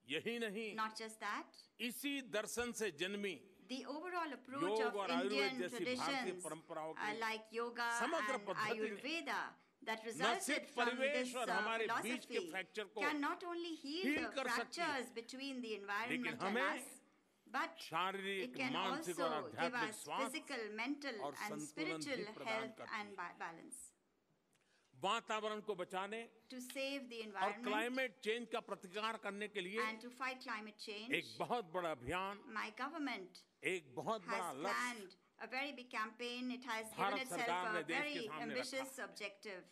यही नहीं, Not just that, इसी दर्शन से जन्मी the overall approach योग of और आयुर्वेद Indian जैसी भारतीय traditions परंपराओं की like yoga समग्र and पद्धति ने Ayurveda, that resulted सिर्फ from परिवेश this और हमारे बीच के philosophy fracture को can not only heal heal the कर सकती है, fractures between the environment and हमें us, but it शारीरिक, can मानसिक और also give आध्यात्मिक us स्वास्थ्य physical, mental और and संतुलन spiritual भी प्रदान health करती and balance. वातावरण को बचाने To save the और environment क्लाइमेट चेंज का प्रतिकार करने के लिए and to fight climate change, एक बहुत बड़ा अभियान, my government एक बहुत बड़ा has लक्ष्य planned a very big campaign. It has given Bharat itself सरकार a ने देश के very सामने ambitious रखा। objective.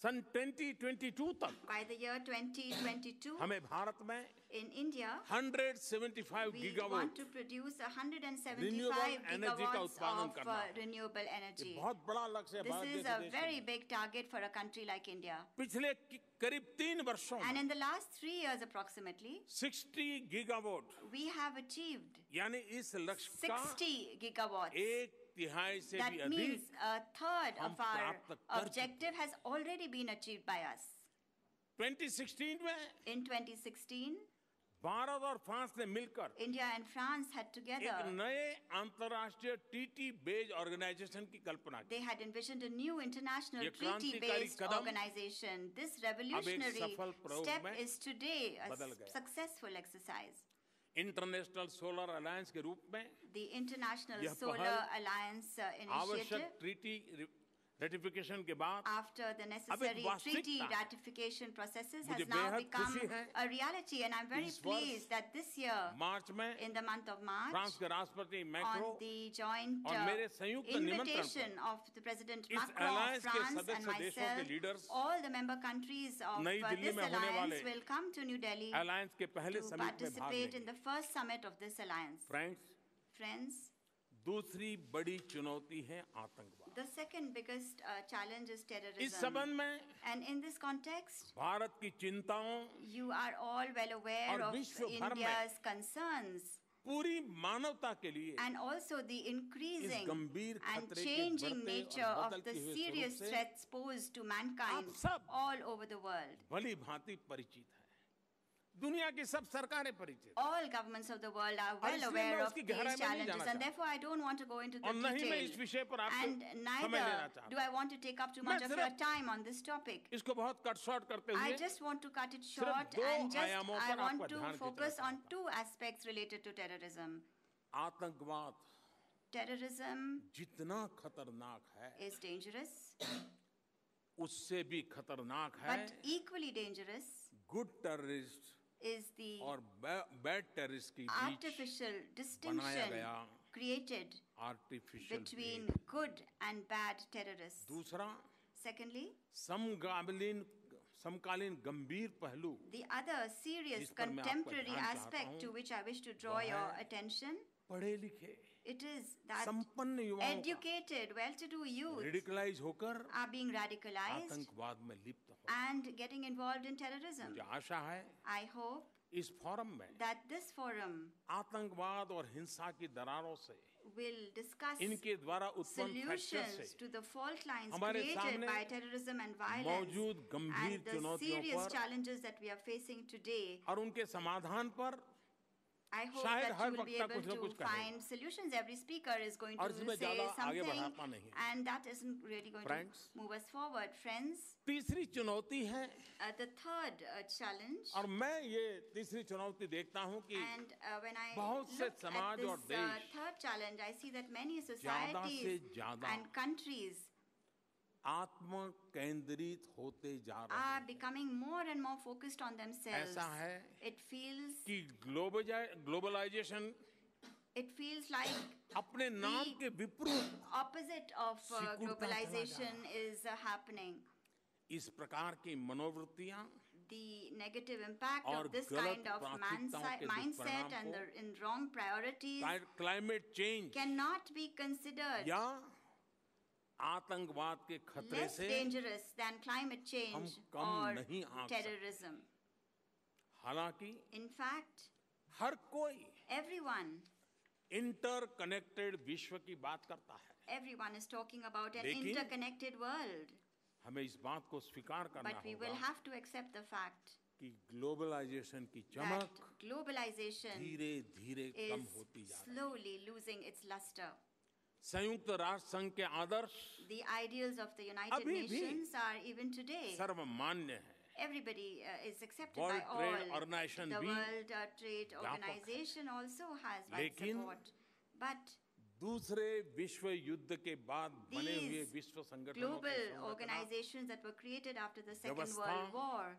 सन 2022 तक By the year 2022, हमें भारत में in India, 175 we gigawatt want to produce 175 Renewable energy का gigawatts उत्पादन of करना है। renewable ये energy. बहुत बड़ा लक्ष्य है This भारत is जैसे a देश के very लिए। big target for a country like India. पिछले करीब 3 वर्षों And में in the last 3 years approximately, 60 gigawatt we have achieved यानी इस लक्ष्य का 60 gigawatts. एक तिहाई से भी That means अधिक a third हम of our प्राप्त कर objective has already been achieved by us. 2016 में In 2016, भारत और फ्रांस ने मिलकर India and France had एक together, नए अंतर्राष्ट्रीय टीटी बेस्ड ऑर्गेनाइजेशन की कल्पना की। they had envisioned a new international ये क्रांतिकारी treaty-based Kadam organization. This revolutionary सफल प्रयोग step में is today a बदल गया। successful exercise. International solar alliance के रूप में The International यह Solar पहल Alliance आवश्यक initiative, ट्रीटी रेटिफिकेशन के बाद after the necessary वास्तविकता treaty है। ratification processes, has मुझे now बेहद become खुशी है a reality. And I'm very इस वर्ष pleased that this year, मार्च में in the month of March, France के राष्ट्रपति मैक्रो on the joint और मेरे संयुक्त निमंत्रण invitation of the President इस Macron of alliance के France and सदस्य देशों के myself, leaders all the member countries of नई दिल्ली this में होने alliance वाले will come to New Delhi alliance के पहले to समिट में भाग participate in लेंगे। the first summit of this alliance. Friends, Friends, दूसरी बड़ी चुनौती है आतंकवाद। the second biggest challenge is इस terrorism. संबंध में And in this context, Bharat की चिंताओं you are all well aware और of विश्व भर में India's concerns पूरी मानवता के लिए and also the increasing गंभीर and खतरे के changing बढ़ते और nature of the बदलते हुए serious स्वरूप से threats posed to mankind आप सब all over the world. भली भांति परिचित है। दुनिया की सब सरकारें परिचित हैं। All governments of the world are well इसलिए aware मैं of उसकी these गहराई में नहीं challenges, जाना and therefore I don't want to go into the और न ही मैं इस detail. विषय पर आपसे And समय neither लेना do चाहता I want to take up too मैं much of your सिर्फ time on this topic. इसको बहुत कट शॉर्ट करते I हुए just want to cut it सिर्फ short दो and just आयामों I पर want आपका to ध्यान focus खींचना on चाहता two aspects related to terrorism. हूं। आतंकवाद Terrorism जितना खतरनाक है is dangerous, उससे भी खतरनाक है but equally dangerous good terrorist is the और बैड टेररिस्ट के बीच artificial distinction गया created artificial between good and bad terrorists. दूसरा Secondly, समकालीन गंभीर पहलू the other serious जिस पर मैं आपका contemporary ध्यान चाहता aspect हूं, to which I wish to draw वह your है attention, पढ़े लिखे it is that संपन्न युवाओं का educated, well-to-do youth रेडिकलाइज होकर are being radicalized आतंकवाद में लिप्त हो। and getting involved in terrorism. मुझे आशा है I hope इस फोरम में that this forum आतंकवाद और हिंसा की दरारों से will discuss इनके द्वारा उत्पन्न फ्रैक्चर solutions से to the fault lines हमारे created सामने by terrorism and violence मौजूद गंभीर and the चुनौतियों serious पर challenges that we are facing today. और उनके समाधान पर I hope शायद that her you will be वक्ता able कुछ न to कुछ कहेगा। find solutions. Every speaker is going और to इसमें say ज़्यादा आगे something, बढ़ाता नहीं है। and that isn't really going Friends, to move us forward. Friends, तीसरी चुनौती है the third challenge, और मैं ये तीसरी चुनौती देखता हूं कि and when I बहुत से look at समाज और this देश third challenge, I see that many ज़्यादा से societies ज़्यादा and countries आत्म केंद्रित होते जा रहे are हैं। becoming more and more focused on themselves. ऐसा है It feels कि ग्लोबलाइजेशन like अपने नाम के विपरीत opposite of सिकुड़ता चला globalization is happening. इस प्रकार की मनोवृत्तियां The negative impact और of this गलत kind of प्राथमिकताओं के mindset दुष्परिणाम and को in wrong priorities climate change cannot be considered या आतंकवाद के खतरे less से dangerous than climate change come or नहीं आंक सकते। terrorism. हालांकि In fact, हर कोई everyone इंटरकनेक्टेड विश्व की बात करता है, is talking about an लेकिन interconnected world. हमें इस बात को स्वीकार करना But we will होगा have to accept the fact कि ग्लोबलाइजेशन की that चमक globalization धीरे धीरे कम is होती जा रही है। slowly losing its luster. संयुक्त राष्ट्र संघ के आदर्श The ideals of the United अभी भी Nations are even today. सर्वमान्य है. Everybody is accepted World by Trade all. Organization The भी World Trade व्यापक Organization also has wide लेकिन support. But दूसरे विश्व युद्ध के बाद बने हुए these विश्व संगठनों के global संरचना organizations that were created after the Second व्यवस्था World War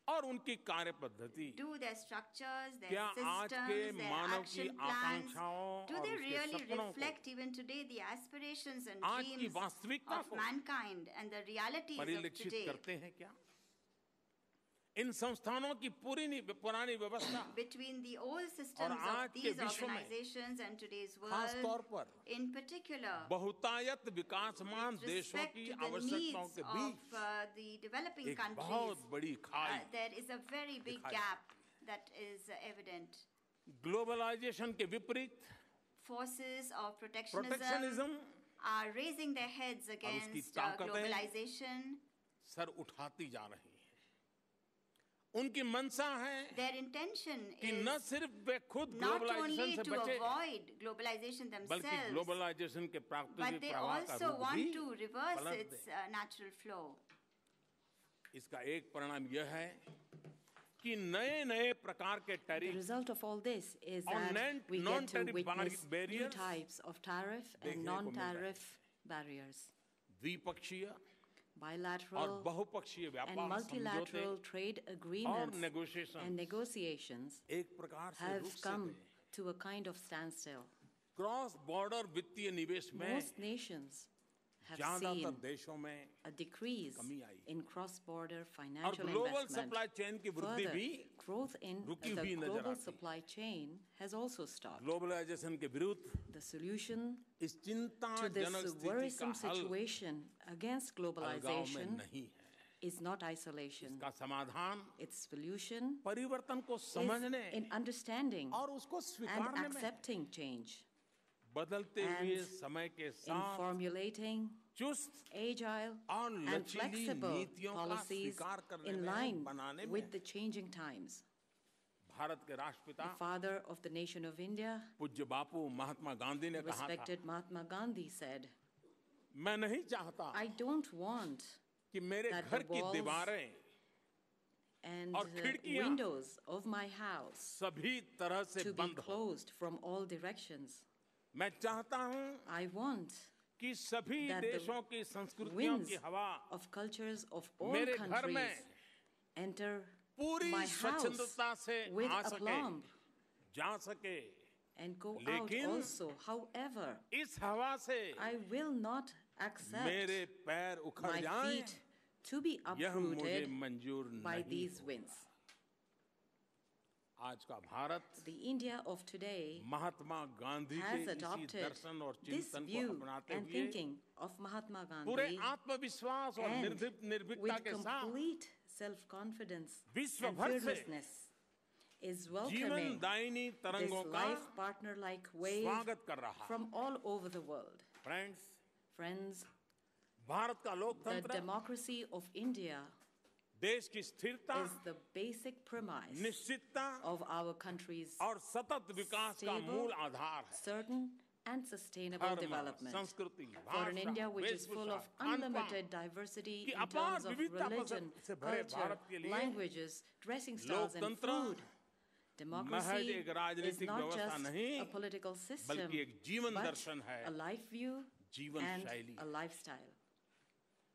और उनकी कार्य पद्धति do their structures, their क्या आज systems, के their मानव की action plans, आकांक्षाओं do और they उसके really सपनों को reflect even today the aspirations and आज की dreams वास्तविकता of को mankind and the realities of परिलक्षित today? करते हैं क्या? इन संस्थानों की पुरानी व्यवस्था Between the old systems of आज के these विश्व में, organizations and today's खास तौर world, पर in particular, बहुतायत विकासमान with देशों respect की to the आवश्यकताओं needs के of बीच the developing एक countries, बहुत बड़ी खाई there is a very big दिखाई gap that is evident. Globalisation के विपरीत Forces of protectionism protectionism are raising their heads against ताकतें globalization. सर उठाती जा रही हैं. उनकी मंशा है Their intention कि न is सिर्फ वे खुद not ग्लोबलाइजेशन only से to बचे avoid globalization बल्कि themselves, ग्लोबलाइजेशन के but प्राकृतिक they प्रवाह का also रूप भी want to reverse पलट its दें. natural flow. इसका एक परिणाम यह है कि नए प्रकार के The tariff result of all this is On that we get to non-tariff witness new barriers types of tariff देखने and को मिल रहे non-tariff barriers, द्विपक्षीय और bilateral बहुपक्षीय and व्यापार multilateral समझौते trade और agreements and नेगोशिएशन negotiations एक प्रकार से have रुक से come गए. to a kind of standstill. Cross border वित्तीय निवेश में Most nations have ज्यादातर seen देशों में a decrease कमी आई. in cross-border और financial global investment. Supply chain की वृद्धि Further, भी growth in रुकी the हुई नजर global आती है. supply chain has also stopped. Globalisation के विरुद्ध The solution इस to चिंताजनक this स्थिति worrisome का हल situation against अलगाव में globalization नहीं है. is not isolation. इसका समाधान Its solution परिवर्तन को is समझने in understanding और उसको and स्वीकारने में accepting change, बदलते हुए and समय के in साथ formulating चुस्त agile और and लचीली flexible नीतियों का policies स्वीकार करने in में line बनाने में with the changing times. Bharat के राष्ट्रपिता The father of the nation of India, पूज्य बापू महात्मा गांधी ने कहा था, respected Mahatma Gandhi, said, मैं नहीं चाहता I don't want कि मेरे that घर the की walls दीवारें and और खिड़कियां windows of my house सभी तरह से to be बंद हो. closed from all directions. मैं चाहता हूं I want कि सभी that the देशों की संस्कृतियों winds की हवा of cultures of all मेरे घर countries में enter पूरी my house स्वच्छंदता से with आ सके, aplomb जा सके. and go out लेकिन also. However, इस हवा से I will not accept मेरे पैर उखड़ my जाएं, feet to be यह मुझे uprooted मंजूर by नहीं these होगा. winds. आज का Bharat The India of today Mahatma Gandhi के has इसी adopted दर्शन और this चिंतन को view अपनाते and हुए thinking of Mahatma पूरे Gandhi आत्मविश्वास और and निर्भीकता with के साथ complete self-confidence विश्व and भर से fearlessness is welcoming जीवनदायिनी this तरंगों का life partner-like wave स्वागत कर रहा है. from all over the world. Friends, Friends, Bharat का the लोकतंत्र democracy of India देश की स्थिरता, is the basic premise निश्चितता of our country's और सतत विकास का stable, मूल आधार है. certain and sustainable धर्म, development. संस्कृति, For an भाषा, India which is full वेशभूषा, of खान-पान unlimited diversity की in अपार terms of विविधता religion, से भरे culture, भारत के लिए languages, dressing styles and लोकतंत्र food, महज democracy एक is राजनीतिक not व्यवस्था just नहीं, a political system, बल्कि एक जीवन but दर्शन है, a life view जीवन and शैली. a lifestyle.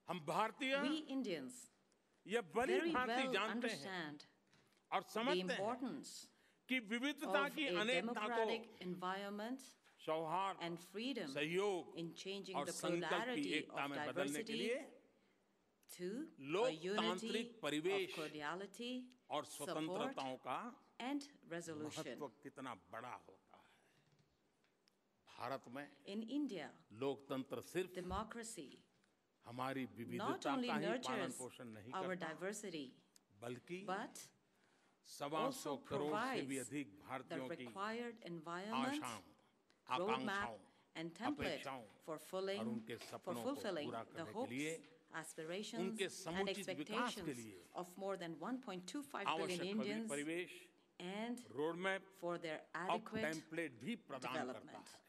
हम भारतीय We Indians यह बड़ी very भांति well जानते हैं understand और the समझते हैं importance कि विविधता of की a अनेकता को democratic environment सौहार्द, and freedom सहयोग in changing और the संकल्प की polarity एकता of में बदलने के diversity लिए to a लोकतांत्रिक unity of परिवेश cordiality, और support, स्वतंत्रताओं का and resolution. महत्व कितना बड़ा होता है. भारत में In India, लोकतंत्र सिर्फ democracy हमारी not विविधता only का ही पालन nurtures पोषण नहीं our करता, diversity, बल्कि but 125 also करोड़ से भी provides अधिक the भारतीयों की required environment, आशाओं, roadmap, आकांक्षाओं and template अपेक्षाओं for और उनके for सपनों को fulfilling पूरा the करने के hopes, लिए aspirations, उनके and समुचित विकास के expectations लिए of more than 1.25 आवश्यक billion Indians परिवेश, and road map for their और adequate टेम्पलेट भी प्रदान करता development. है.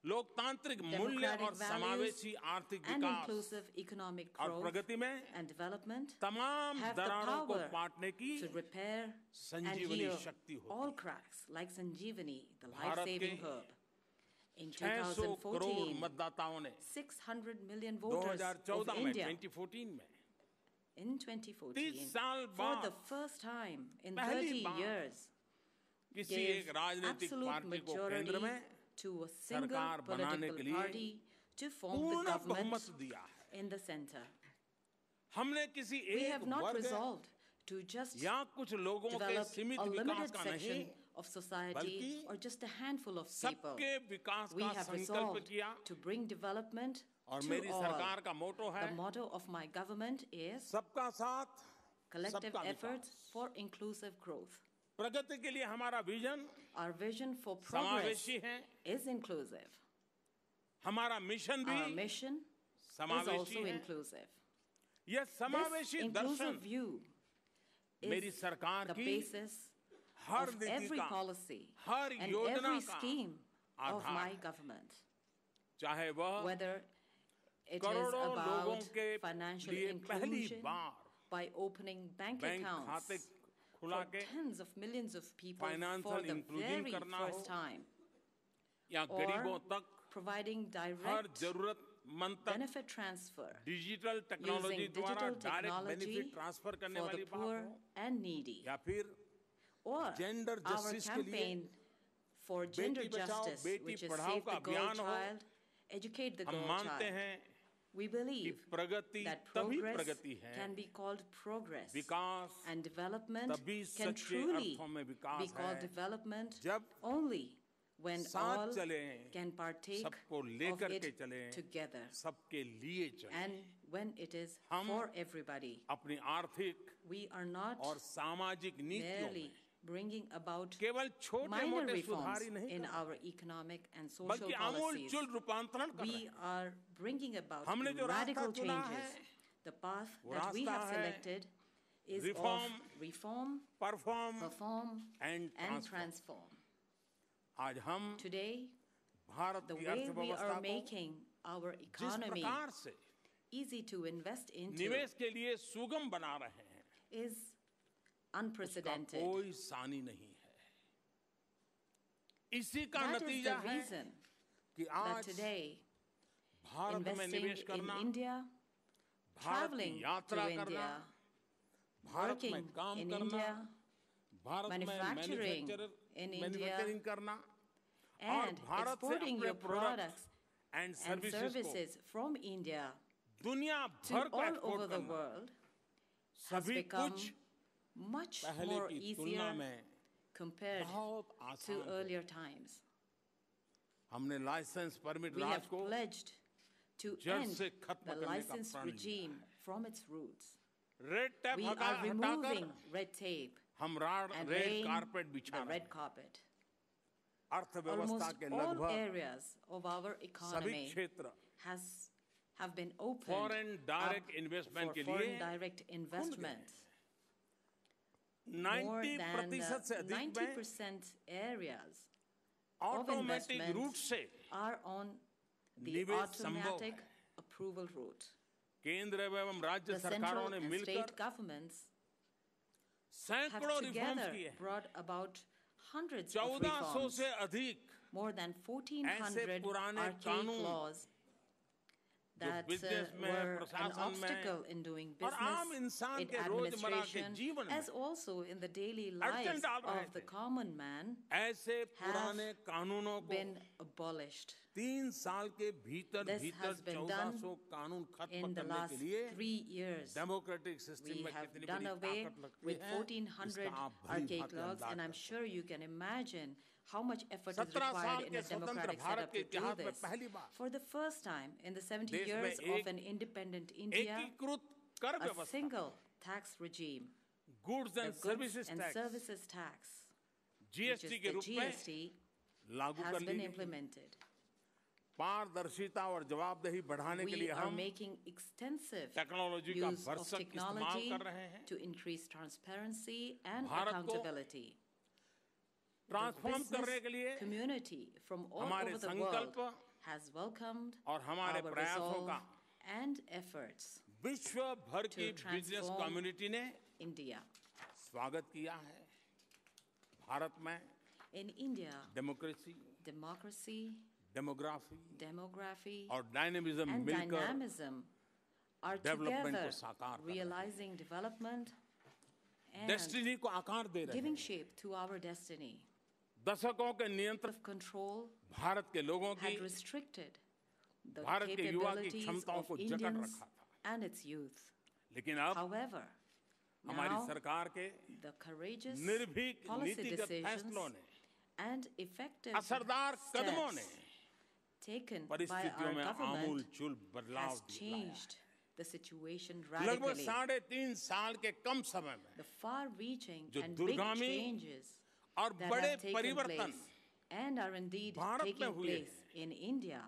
लोकतांत्रिक मूल्य democratic और values, समावेशी आर्थिक and विकास inclusive economic और growth प्रगति में and development तमाम have the दरारों को power पाटने की to repair and Sanjeevani heal शक्ति होती all है। cracks like Sanjeevani, the Bharat life-saving के herb. In 600 करोड़ 2014, मतदाताओं ने 600 million voters of 2014 में India 2014 में in 2014, 30 साल for the बाद first time in पहली 30 बार years, किसी gave एक राजनीतिक absolute पार्टी को majority केंद्र में to a single सरकार बनाने political के लिए party to form the पूर्ण government बहुमत दिया है। in the center. हमने किसी We एक have not वर्ग resolved to just या कुछ लोगों के develop सीमित a विकास limited का section नहीं, of society बल्कि or just a handful of people. सबके विकास We का have संकल्प resolved किया to bring development और to मेरी all. सरकार का मोटो है The motto of my government is सबका साथ collective सबका efforts Vikas. for inclusive growth. प्रगति के लिए हमारा vision Our vision for progress समावेशी है, is inclusive. हमारा मिशन भी Our mission is समावेशी also है। inclusive. यह This समावेशी inclusive दर्शन view मेरी is सरकार the की basis हर of नीति every का, policy हर and योजना every का scheme of आधार my है। government. चाहे वह Whether it is करोड़ों लोगों about के financial लिए पहली inclusion bar by opening bank bank खाते accounts खुला for के tens of millions of people for financial the inclusion very करना हो, first time, या or गरीबों तक providing हर direct जरूरतमंद तक benefit transfer digital technology using द्वारा digital direct technology benefit transfer करने for the वाली बात poor हो, and needy, या फिर or gender our justice के लिए campaign for gender Beti Bachao, justice, बेटी which is पढ़ाओ Save का the Girl अभियान हो, Child, Educate the हम Girl मानते Child. हैं We कि believe प्रगति that तभी progress प्रगति है, can be called progress, Vikas and development तभी can सच्चे truly अर्थों में विकास be called है, development जब only when साथ all चलें, can partake सबको of लेकर के it चलें, together, सबके लिए चलें। and when it is हम for everybody. अपनी आर्थिक We are not और सामाजिक नीतियों merely में bringing about केवल छोटे minor मोटे सुधार reforms ही नहीं in कर our economic and social बल्कि आमूल policies. चूल रूपांतरण कर रहे We हैं। are bringing about हमने जो रास्ता radical चुना changes. है, The path वो that we रास्ता have है selected is reform, of reform, perform perform, and and transform। transform. आज हम Today, भारत the की way we अर्थव्यवस्था are को making our जिस economy प्रकार से easy to invest into निवेश के लिए सुगम बना रहे हैं, is उसका unprecedented. कोई सानी नहीं है। इसी का That is नतीजा the है reason कि that आज today, भारत में investing निवेश in करना, India, भारत की traveling to यात्रा करना, India, भारत में working काम in करना, India, भारत में manufacturing in India, मैन्युफैक्चरिंग करना और and भारत से exporting अपने your products products and and services को services from India दुनिया to भर को all over एक्सपोर्ट the करना world has सभी become कुछ much पहले more की तुलना easier में compared बहुत to आसान है। earlier times. हमने licence permit We Raj have को pledged to जड़ end से खत्म the करने का license प्रण लिया regime from its roots. Red tap We are हटाकर removing red tape हम and रेड laying कारपेट बिछा the रहे red हैं। carpet. अर्थव्यवस्था Almost के all लगभग areas of our सभी economy क्षेत्र have been opened foreign up direct investment for के foreign लिए direct investment. More 90% से than अधिक में 90% areas of automatic investment route से are on the निवेश संभव automatic है। approval route. केंद्र एवं राज्य The सरकारों central ने and मिलकर state governments have सैकड़ों रिफॉर्म्स together किए हैं। brought about hundreds of 1400 reforms. से अधिक More than 1,400 पुराने archaic कानून laws that business में, were an प्रशासन में obstacle in doing और आम business, इंसान in के रोजमर्रा के administration, जीवन में as also in the daily अड़चन lives डाल रहे of the थे। common man, ऐसे पुराने कानूनों को been abolished. 3 साल के भीतर This भीतर has been 1400 कानून खत्म In the करने last के लिए 3 years, डेमोक्रेटिक सिस्टम we में have कितनी done बड़ी away ताकत लगती with है 1,400 इसका आप भली archaic भांति laws, अंदाज and I'm कर sure you can imagine how much effort is 17 required साल in के a स्वतंत्र democratic भारत setup के to do इतिहास में this. पहली बार For the first time in the 70 देश में years एक of an independent India, एकीकृत कर a व्यवस्था single tax regime, goods the and goods services and tax services tax, which GST is के the रूप में GST, लागू कर has ली been गई implemented. पारदर्शिता और जवाबदेही बढ़ाने के We लिए are हम making extensive टेक्नोलॉजी का use of भरसक इस्तेमाल technology कर रहे हैं to increase transparency and Bharat को accountability. ट्रांसफॉर्म करने के लिए community from all हमारे over the world संकल्प has welcomed और हमारे our प्रयासों resolve का and efforts विश्व भर की to बिजनेस transform कम्युनिटी ने India. स्वागत किया है। भारत में In India, democracy, democracy, demography demography, और डायनेमिज्म and मिलकर dynamism are development together को साकार कर रहे हैं। realizing development and डेस्टिनी को आकार दे रहे giving हैं। shape to our destiny. दशकों के नियंत्रण Of control भारत के लोगों की had restricted the भारत के युवा की capabilities क्षमताओं of को जकड़ Indians रखा था। and its youth. लेकिन अब However, हमारी now सरकार के the courageous निर्भीक policy नीतिगत decisions फैसलों ने and effective असरदार कदमों ने steps taken by परिस्थितियों our में आमूल government चूल बदलाव has लाया। changed the situation लगभग radically. 3.5 साल के कम समय में The far-reaching जो and big दूरगामी changes और that बड़े have taken परिवर्तन place and are indeed Bharat में taking हुए place in India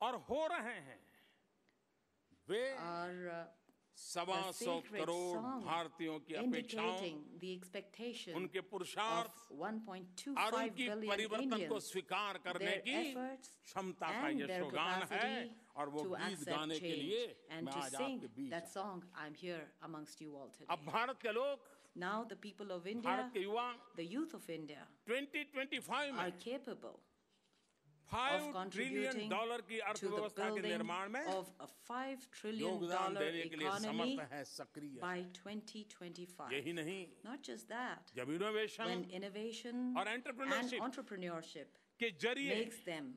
और हो रहे हैं, वे are सवा the सौ sacred करोड़ song भारतीयों की अपेक्षाओं, indicating the expectation उनके of पुरुषार्थ और 1.25 उनकी billion परिवर्तन को Indians, स्वीकार करने their की efforts क्षमता का and ये their शुगान है capacity और वो to गीत accept गाने के change लिए and मैं to आज sing आपके बीच that आया। song. I'm here amongst you all today. अब भारत के लोग, Now the people of India, Bharat के युवा the youth of India, 2025 are में capable of $5 ट्रिलियन contributing की to the अर्थव्यवस्था के building निर्माण में of a $5 trillion योगदान देने के लिए economy समर्थ है, सक्रिय है। by 2025. यही नहीं, Not just that, जब इनोवेशन when innovation और and एंटरप्रेन्योरशिप entrepreneurship के जरिए makes them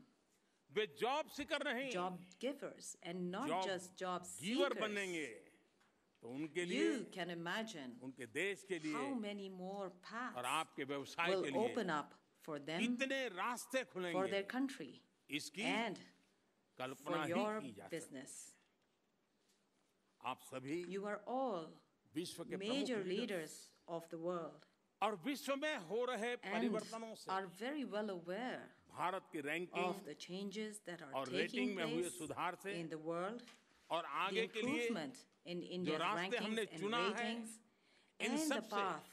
वे जॉब सीकर नहीं, job givers and not job just job giver seekers, बनेंगे, तो उनके लिए, you can imagine उनके देश के लिए how many more और paths आपके व्यवसाय will के लिए open up for them, इतने रास्ते for खुलेंगे, their country, इसकी and Kalpana for he your की जा सकती business. है। आप सभी You are all विश्व के major प्रमुख leaders of the world और विश्व में हो रहे and परिवर्तनों से are very well aware Bharat की ranking of the changes that are और taking रेटिंग में हुए place सुधार से in the world, और the आगे के लिए improvement in India's रास्ते हमने rankings and चुना है, ratings, इन and the सब से path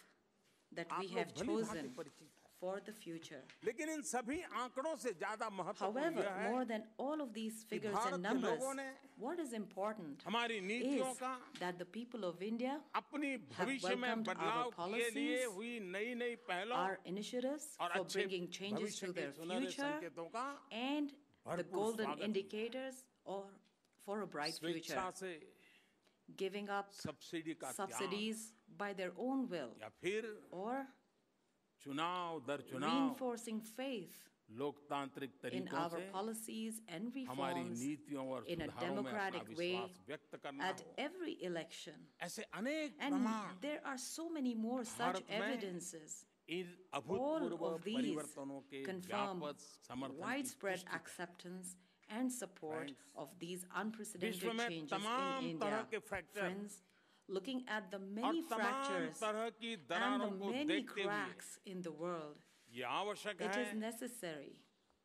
that we आप लोग have भली भांति chosen परिचित हैं। for the future. लेकिन इन सभी आंकड़ों से ज्यादा महत्वपूर्ण However, यह है more than all of these figures Bharat and के numbers, लोगों ने what is important हमारी is नीतियों का that the people of India, अपनी have भविष्य में welcomed बदलाव our के लिए policies, हुई नई नई पहलों our initiatives और for अच्छे bringing changes भविष्य to के their सुनहरे future, संकेतों का and the भरपूर golden स्वागत indicators or for a bright future, स्वेच्छा से giving up सब्सिडी का त्याग subsidies by their own will, या फिर or चुनाव दर चुनाव reinforcing faith लोकतांत्रिक in तरीकों our से policies and हमारी reforms नीतियों और in a सुधारों में अपना democratic way विश्वास व्यक्त करना at हो। every election. ऐसे अनेक And प्रमाण there are so many more such Bharat में evidences. इन All अभूतपूर्व of these परिवर्तनों के confirm व्यापक समर्थन की widespread पुष्टि acceptance and support Friends, of these unprecedented विश्व में changes तमाम in तरह India. के fracture Friends, looking at the और many तमाम fractures तरह की and दरारों the को many देखते हुए cracks in the world, ये आवश्यक it है is necessary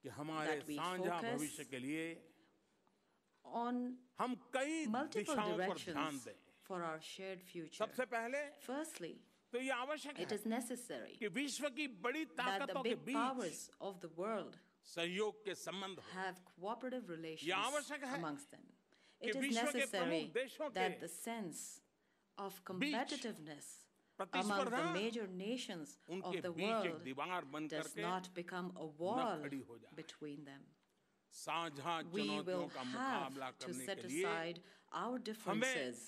कि हमारे that we साझा focus भविष्य के लिए on हम कई multiple दिशाओं पर ध्यान directions दें। for our shared future. सबसे पहले Firstly, तो ये आवश्यक it है is necessary कि विश्व की बड़ी that the ताकतों के big beach powers of the world सहयोग के संबंध हो। have cooperative relations आवश्यक है amongst them. कि It is विश्व के necessary प्रमुख देशों that के the sense of competitiveness among प्रतिस्पर्धा the major nations उनके of the बीच एक world दीवार बन does करके not become a wall खड़ी हो जाए। between them. साझा We चुनौतियों will का have मुकाबला to करने set के लिए aside our differences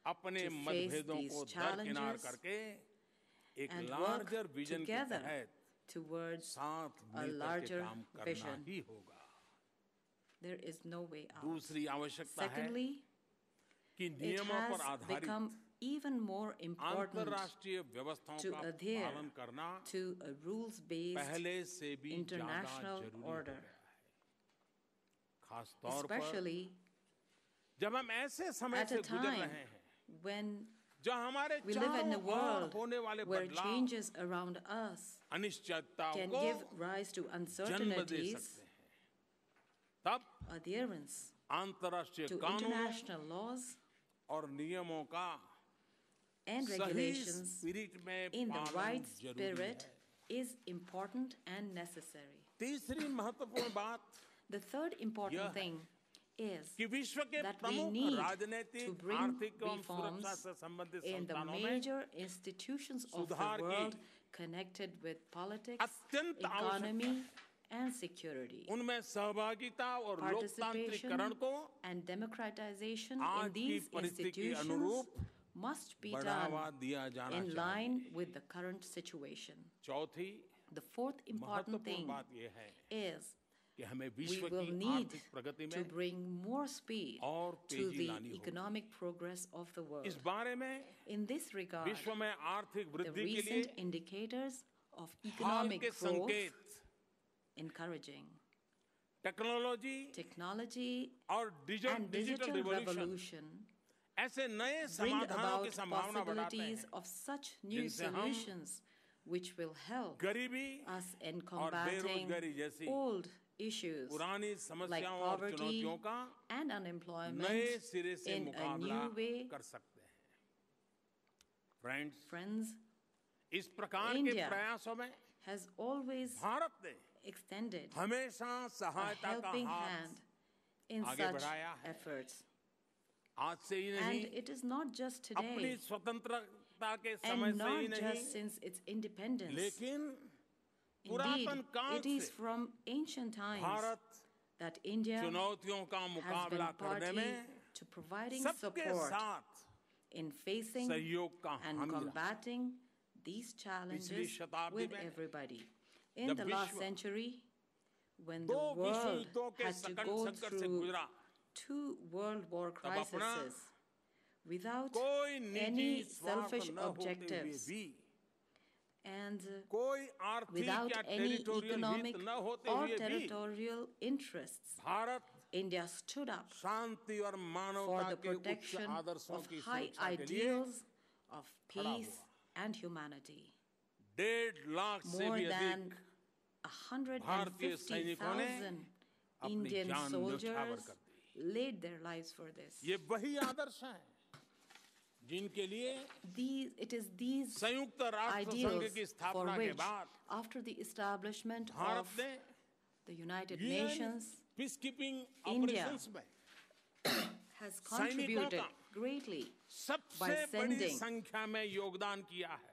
अपने to face मतभेदों these को दरकिनार challenges करके एक and लार्जर work विजन के together तहत towards साथ a मिलकर के larger काम करना vision. ही होगा। There is no way out. दूसरी आवश्यकता है Secondly, कि it नियमों has पर आधारित become even more important अंतर्राष्ट्रीय व्यवस्थाओं to का adhere पालन करना to a rules-based पहले से भी ज्यादा international जरूरी हो order, गया है। खास तौर पर especially जब हम ऐसे समय at से a गुजर time रहे हैं when जहाँ हमारे we live in a चारों ओर world होने वाले where बदलाव changes around us अनिश्चितताओं can को give rise to जन्म दे uncertainties, सकते हैं। तब adherence अंतर्राष्ट्रीय to कानून international laws और नियमों का and सही regulations स्पिरिट में in the पालन right जरूरी spirit है। is important and necessary. तीसरी महत्वपूर्ण बात The third important यह thing is कि विश्व के that we प्रमुख need to राजनीतिक, bring आर्थिक एवं reforms सुरक्षा से संबंधित in the संस्थानों में major institutions of the सुधार की world connected with politics, अत्यंत economy, and security. उनमें सहभागिता और लोकतांत्रिकरण को and democratization आज in की these परिस्थिति के institutions अनुरूप must be बढ़ावा done दिया जाना in चाहिए। line with the current situation. चौथी The fourth important महत्वपूर्ण thing बात यह है is कि हमें we विश्व will की need आर्थिक प्रगति to में bring more speed और to तेजी the लानी होगी। economic progress of the world. इस बारे में In this regard, विश्व में आर्थिक the वृद्धि के लिए recent indicators of hall economic के growth संकेत encouraging टेक्नोलॉजी technology और and digital digital revolution revolution ऐसे नए bring समाधानों की about संभावना बढ़ाते possibilities हैं of such new जिनसे हम solutions which will help गरीबी us in और combating बेरोजगारी जैसी old issues पुरानी like समस्याओं और poverty चुनौतियों का and नए unemployment सिरे से in a मुकाबला new way. कर सकते हैं। फ्रेंड्स, Friends, इस प्रकार के India प्रयासों में has always भारत ने extended हमेशा a सहायता का helping हाथ hand in आगे such बढ़ाया है। efforts. आज से ही And नहीं, it is not just अपनी today स्वतंत्रता के समय and से ही not नहीं, just since its independence. लेकिन Indeed, पुरातन काल it is से from ancient times Bharat that India चुनौतियों का has been मुकाबला करने party में to providing सबके support साथ in facing सहयोग का and हामी रहा। combating these challenges शताब्दी with में everybody. In जब the last विश्व century, when the दो विश्व world युद्धों के had to सकंड go संकट से through गुजरा, 2 world war तब अपना crises without कोई निजी any स्वार्थ selfish न होते हुए objectives भी, and कोई आर्थिक without या any टेरिटोरियल economic हित न होते or हुए भी territorial interests, Bharat India stood up शांति और for मानवता the के उच्च protection आदर्शों of की high सुरक्षा के लिए ideals of खड़ा peace हुआ। and humanity. 1.5 लाख से More भी than अधिक भारतीय सैनिकों ने 150,000 अपनी Indian जान न्यौछावर soldiers कर दी। laid their lives for this. ये वही आदर्श हैं जिनके लिए It is these संयुक्त राष्ट्र संघ ideals की for स्थापना के which, बाद after the establishment Bharat of ने the United UN Nations, peace keeping India operations में has सैनिकों contributed का greatly सबसे by बड़ी sending संख्या में योगदान किया है।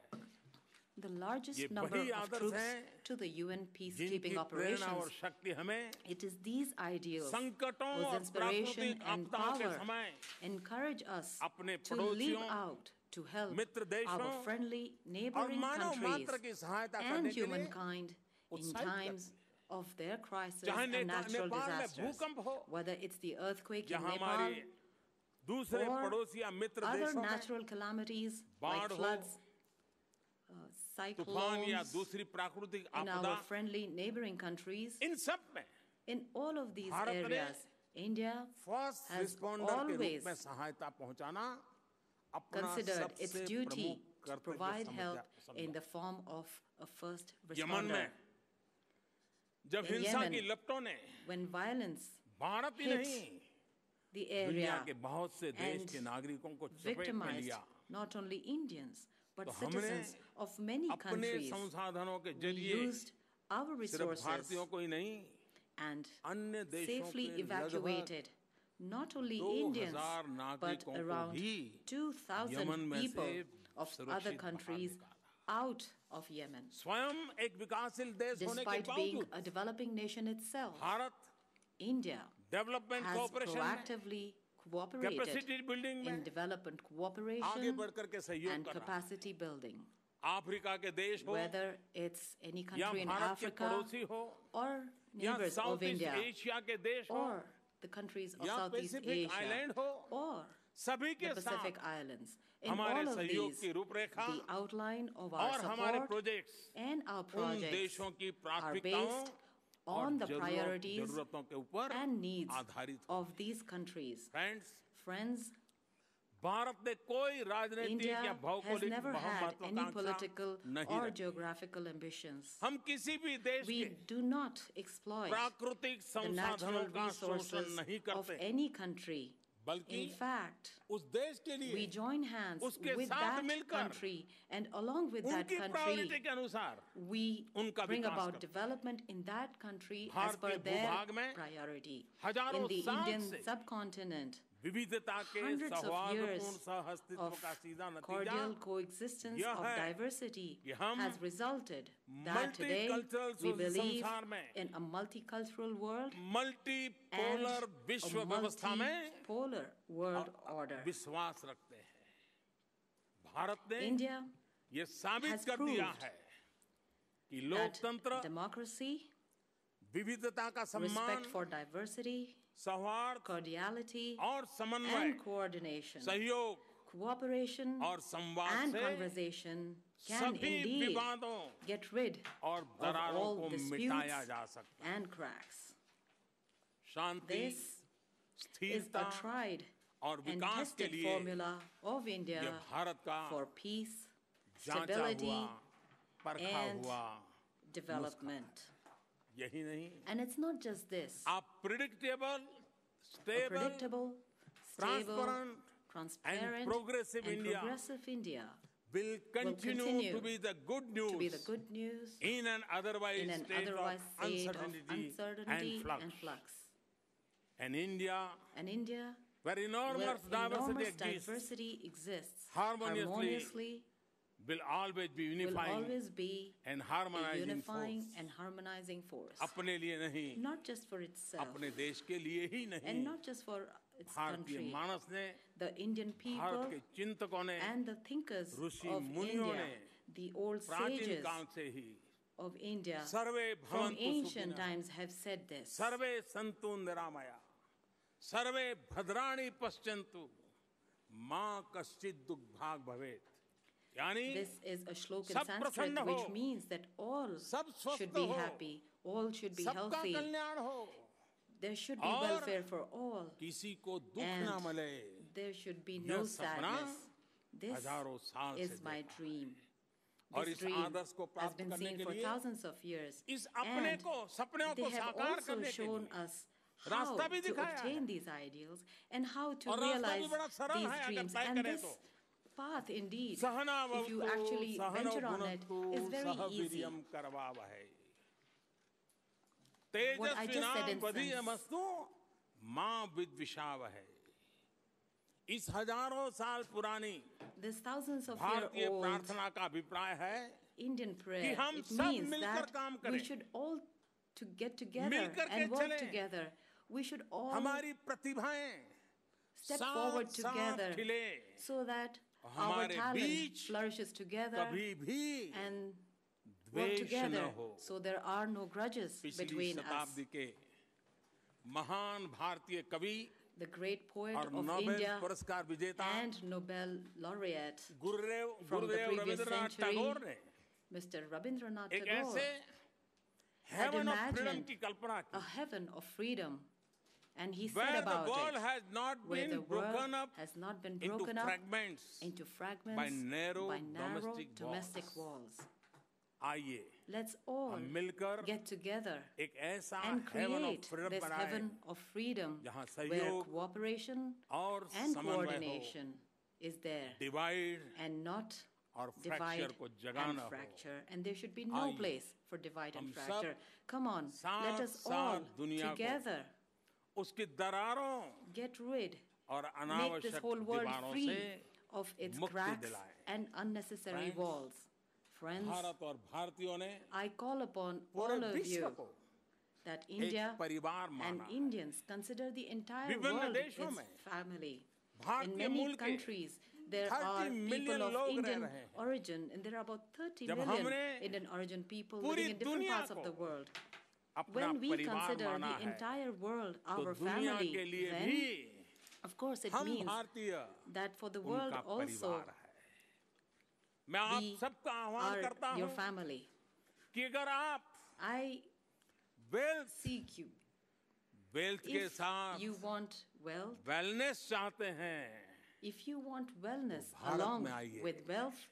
the largest ये number वही of आदर्श troops हैं to the UN जिनकी peacekeeping प्रेरणा और operations. शक्ति हमें It is these ideals संकटों whose और inspiration प्राकृतिक and आपदाओं के power समय encourage us अपने to leave पड़ोसियों, out to help मित्र देशों our friendly और neighboring मानव countries मात्र की सहायता and करने के लिए humankind in उत्साहित times of their crisis चाहे and natural नेपाल में disasters, भूकंप हो, whether it's the earthquake in जहां Nepal हमारे दूसरे or पड़ोसी या मित्र other देशों में natural calamities बाढ़ like हो, floods, तूफान या cyclones दूसरी प्राकृतिक in आपदा, our friendly neighboring countries. इन सब में In all of these Bharat ने areas, India first has responder के always रूप में सहायता पहुंचाना अपना considered its सबसे duty प्रमुख to कर्तव्य provide help समझा। in the form of a first Yemen responder. में जब In हिंसा Yemen, की लपटों ने When violence Bharat he hit नहीं the दुनिया area के बहुत से देश and के नागरिकों को चपेट में victimized लिया, not only Indians but तो हमने citizens of many अपने countries, संसाधनों के we जरिए used our सिर्फ resources भारतीयों को ही नहीं and अन्य देशों safely के लगभग evacuated not only 2,000 Indians but नागरिकों को around भी 2,000 यमन में people से of other सुरक्षित बाहर countries निकाला। out of Yemen. स्वयं एक विकासशील देश होने के Despite being बावजूद a developing nation itself, Bharat India development has cooperation में proactively cooperated capacity building in में development आगे cooperation बढ़कर के सहयोग and कर रहा है। capacity building. अफ्रीका के देश हो Whether it's any या country in भारत के Africa पड़ोसी हो or या neighbors south of east India Asia के देश हो or the countries of या Southeast पैसिफिक Asia आइलैंड हो or सभी the के Pacific साथ Islands. In हमारे all of सहयोग these, की रूपरेखा the outline of our और हमारे support प्रोजेक्ट्स and our उन projects देशों की are प्राथमिकताओं based on the priorities जरूरतों के ऊपर and needs आधारित of these countries. Friends Friends, Bharat ने कोई राजनीतिक India या has भौगोलिक never had any महत्वाकांक्षा political नहीं or रखी। geographical ambitions. हम किसी भी देश We के do not exploit प्राकृतिक the natural संसाधनों का शोषण resources नहीं of करते, any country बल्कि In fact, उस देश के लिए we join hands उसके with साथ that मिलकर country, and along with that उनकी country, प्रायोरिटी के अनुसार we उनका bring विकास about करते हैं। development in that country Bharat as per के their भूभाग में priority. हजारों In the साल Indian से subcontinent, विविधता के hundreds of सौहार्दपूर्ण years सहअस्तित्व of का सीधा नतीजा cordial coexistence यह of है diversity कि हम has resulted that today multicultural we believe संसार में in a multicultural world and multipolar a विश्व व्यवस्था में multipolar world order. विश्वास रखते हैं। भारत ने India ये साबित has कर दिया proved है कि that लोकतंत्र, democracy, विविधता का सम्मान, respect for diversity, सौहार्द cordiality, और समन्वय, and coordination, सहयोग cooperation, और संवाद and से conversation can सभी indeed विवादों get rid और of दरारों all को disputes मिटाया जा सकता है। and cracks. Shanti, This is स्थिरता a tried और and विकास के tested लिए formula of India ये भारत का for peace, जांचा stability, हुआ, परखा and हुआ development. यही नहीं, And it's not just this. आप predictable, A stable, predictable, stable, transparent, transparent, progressive and India progressive India will continue continue to be the good to be the news good news in an otherwise in an state otherwise of state of uncertainty uncertainty and and flux. flux. And India, And India, where enormous where diversity enormous exists, diversity exists, harmoniously harmoniously will always be will unifying always be and a harmonizing unifying force. and harmonizing force. अपने लिए नहीं, Not just for itself अपने देश के लिए ही and नहीं, not just for its भारतीय country. मानस ने, The Indian भारत people के चिंतकों ने and the thinkers Rishi of मुनियों India, ने the old प्राचीन sages काल से ही of India सर्वे from भवन्तु ancient सुखिनः, times have said this. सर्वे सन्तु निरामया, सर्वे भद्राणि पश्यन्तु, माँ कश्चित् दुर्भाग् भवेत्। यानी This is a shloka in सब Sanskrit, प्रसन्न which हो, means that all सब स्वस्थ should be हो, happy, all should be सबका healthy, कल्याण हो, there should be और welfare for all, किसी को दुख and ना मिले। there should be यह no सपना sadness. This हजारों साल is से my देखा। dream. और This इस dream आदर्श को has प्राप्त been करने seen के for लिए thousands of years, इस अपने and को, सपनों they को have साकार also करने के shown लिए us how रास्ता भी to दिखाया obtain है। these ideals and how to और रास्ता भी realize बड़ा सरल these है अगर dreams. तय And करें this तो। path, indeed, सहना if you भवतु actually सहनौ venture on it, भुनक्तु is very सह easy. वीर्यं करवावहै। What I just said in तेजस्विनावधीतमस्तु मां विद्विषावहै। इस हजारों साल पुरानी This thousands of भारतीय year old प्रार्थना का अभिप्राय है Indian prayer, हम it सब means मिलकर that काम we करें। should all to get together मिलकर के and work चलें। together. We should all हमारी प्रतिभाएं step साथ forward साथ together खिले, so that our हमारे talent बीच flourishes together कभी भी and work द्वेष together न हो। so there are no grudges पिछली between us. शताब्दी के महान भारतीय कवि The great poet और of नोबेल India पुरस्कार विजेता and Nobel laureate Gurudev from the Gurudev previous Rabindranath century, Tagore ने Mr. Rabindranath एक Tagore, ऐसे had heaven of freedom imagined की कल्पना a की heaven of freedom, and he said where the about world it, has not where been the world broken up has not been into broken up fragments into fragments by narrow domestic domestic walls. आइए Let's all हम मिलकर get together एक ऐसा and heaven of create freedom this बनाएं heaven of freedom जहाँ where सहयोग cooperation और and समन्वय हो, coordination is there divide and not और divide फ्रैक्चर को and जगाना हो। fracture, and there should be no आइए, place for divide and हम सब fracture. Come on, let साथ us all साथ दुनिया को together उसकी दरारों get rid, और make this अनावश्यक whole world दीवारों free से of its मुक्ति cracks दिलाएं। and unnecessary Friends, walls. Friends, Bharat और भारतीयों ने I call upon पूरे all of विश्व you को that एक India परिवार and माना Indians consider the entire विभिन्न world देशों its में family. In भारतीय many मूल के countries, there 30 are million people of लोग रह Indian रहे हैं। origin, and there are about 30 जब million हमने Indian origin people पूरी living in different दुनिया parts of को the world. अपना When we परिवार consider माना the है entire world तो our दुनिया family, के लिए then, भी of course, it हम means भारतीय that for the world उनका also परिवार है। मैं आप we सबका आह्वान करता are your हूँ family. कि अगर आप I वेल्थ seek you. के If साथ you want wealth, वेलनेस चाहते हैं, if you want wellness Bharat along में आइए। with wealth,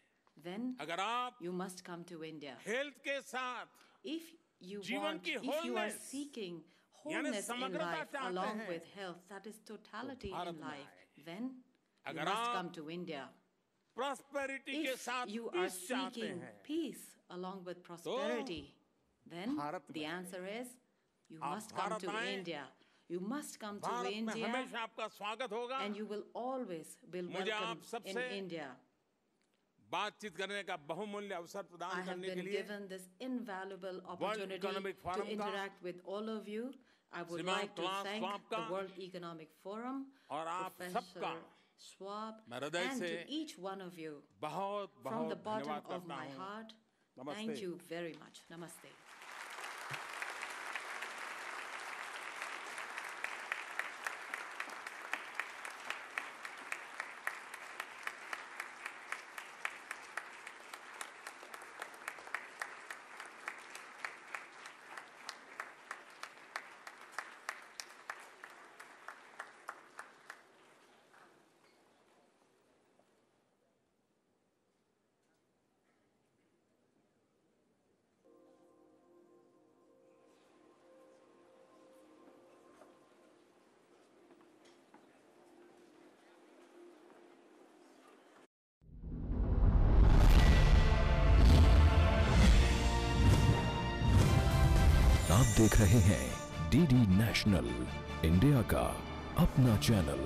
then अगर आप you must come to India. Health के साथ If you जीवन want, की if you are wholeness, seeking wholeness in समग्रता life चाहते along हैं, with health, that is totality Bharat in में life, then you अगर must आप come to India. प्रॉस्पेरिटी के If साथ you are पीस चाहते seeking हैं, peace along with prosperity, then Bharat the में answer is you आप must come भारत to आएं, India. You must come to Bharat में India, हमेशा आपका स्वागत होगा। and you will always be मुझे welcome आप in सबसे India. बातचीत करने का बहुमूल्य अवसर I प्रदान have करने के been लिए given this invaluable opportunity Economic to Forum का, interact with all of you. I would श्रीमान like to class thank Schwab the का World Economic Forum, और आप Professor सबका Schwab, मैं हृदय and से to each one of you बहुत from the बहुत bottom धन्यवाद of करता my हूँ। heart. नमस्ते। Thank you very much. Namaste. आप देख रहे हैं डीडी नेशनल, इंडिया का अपना चैनल।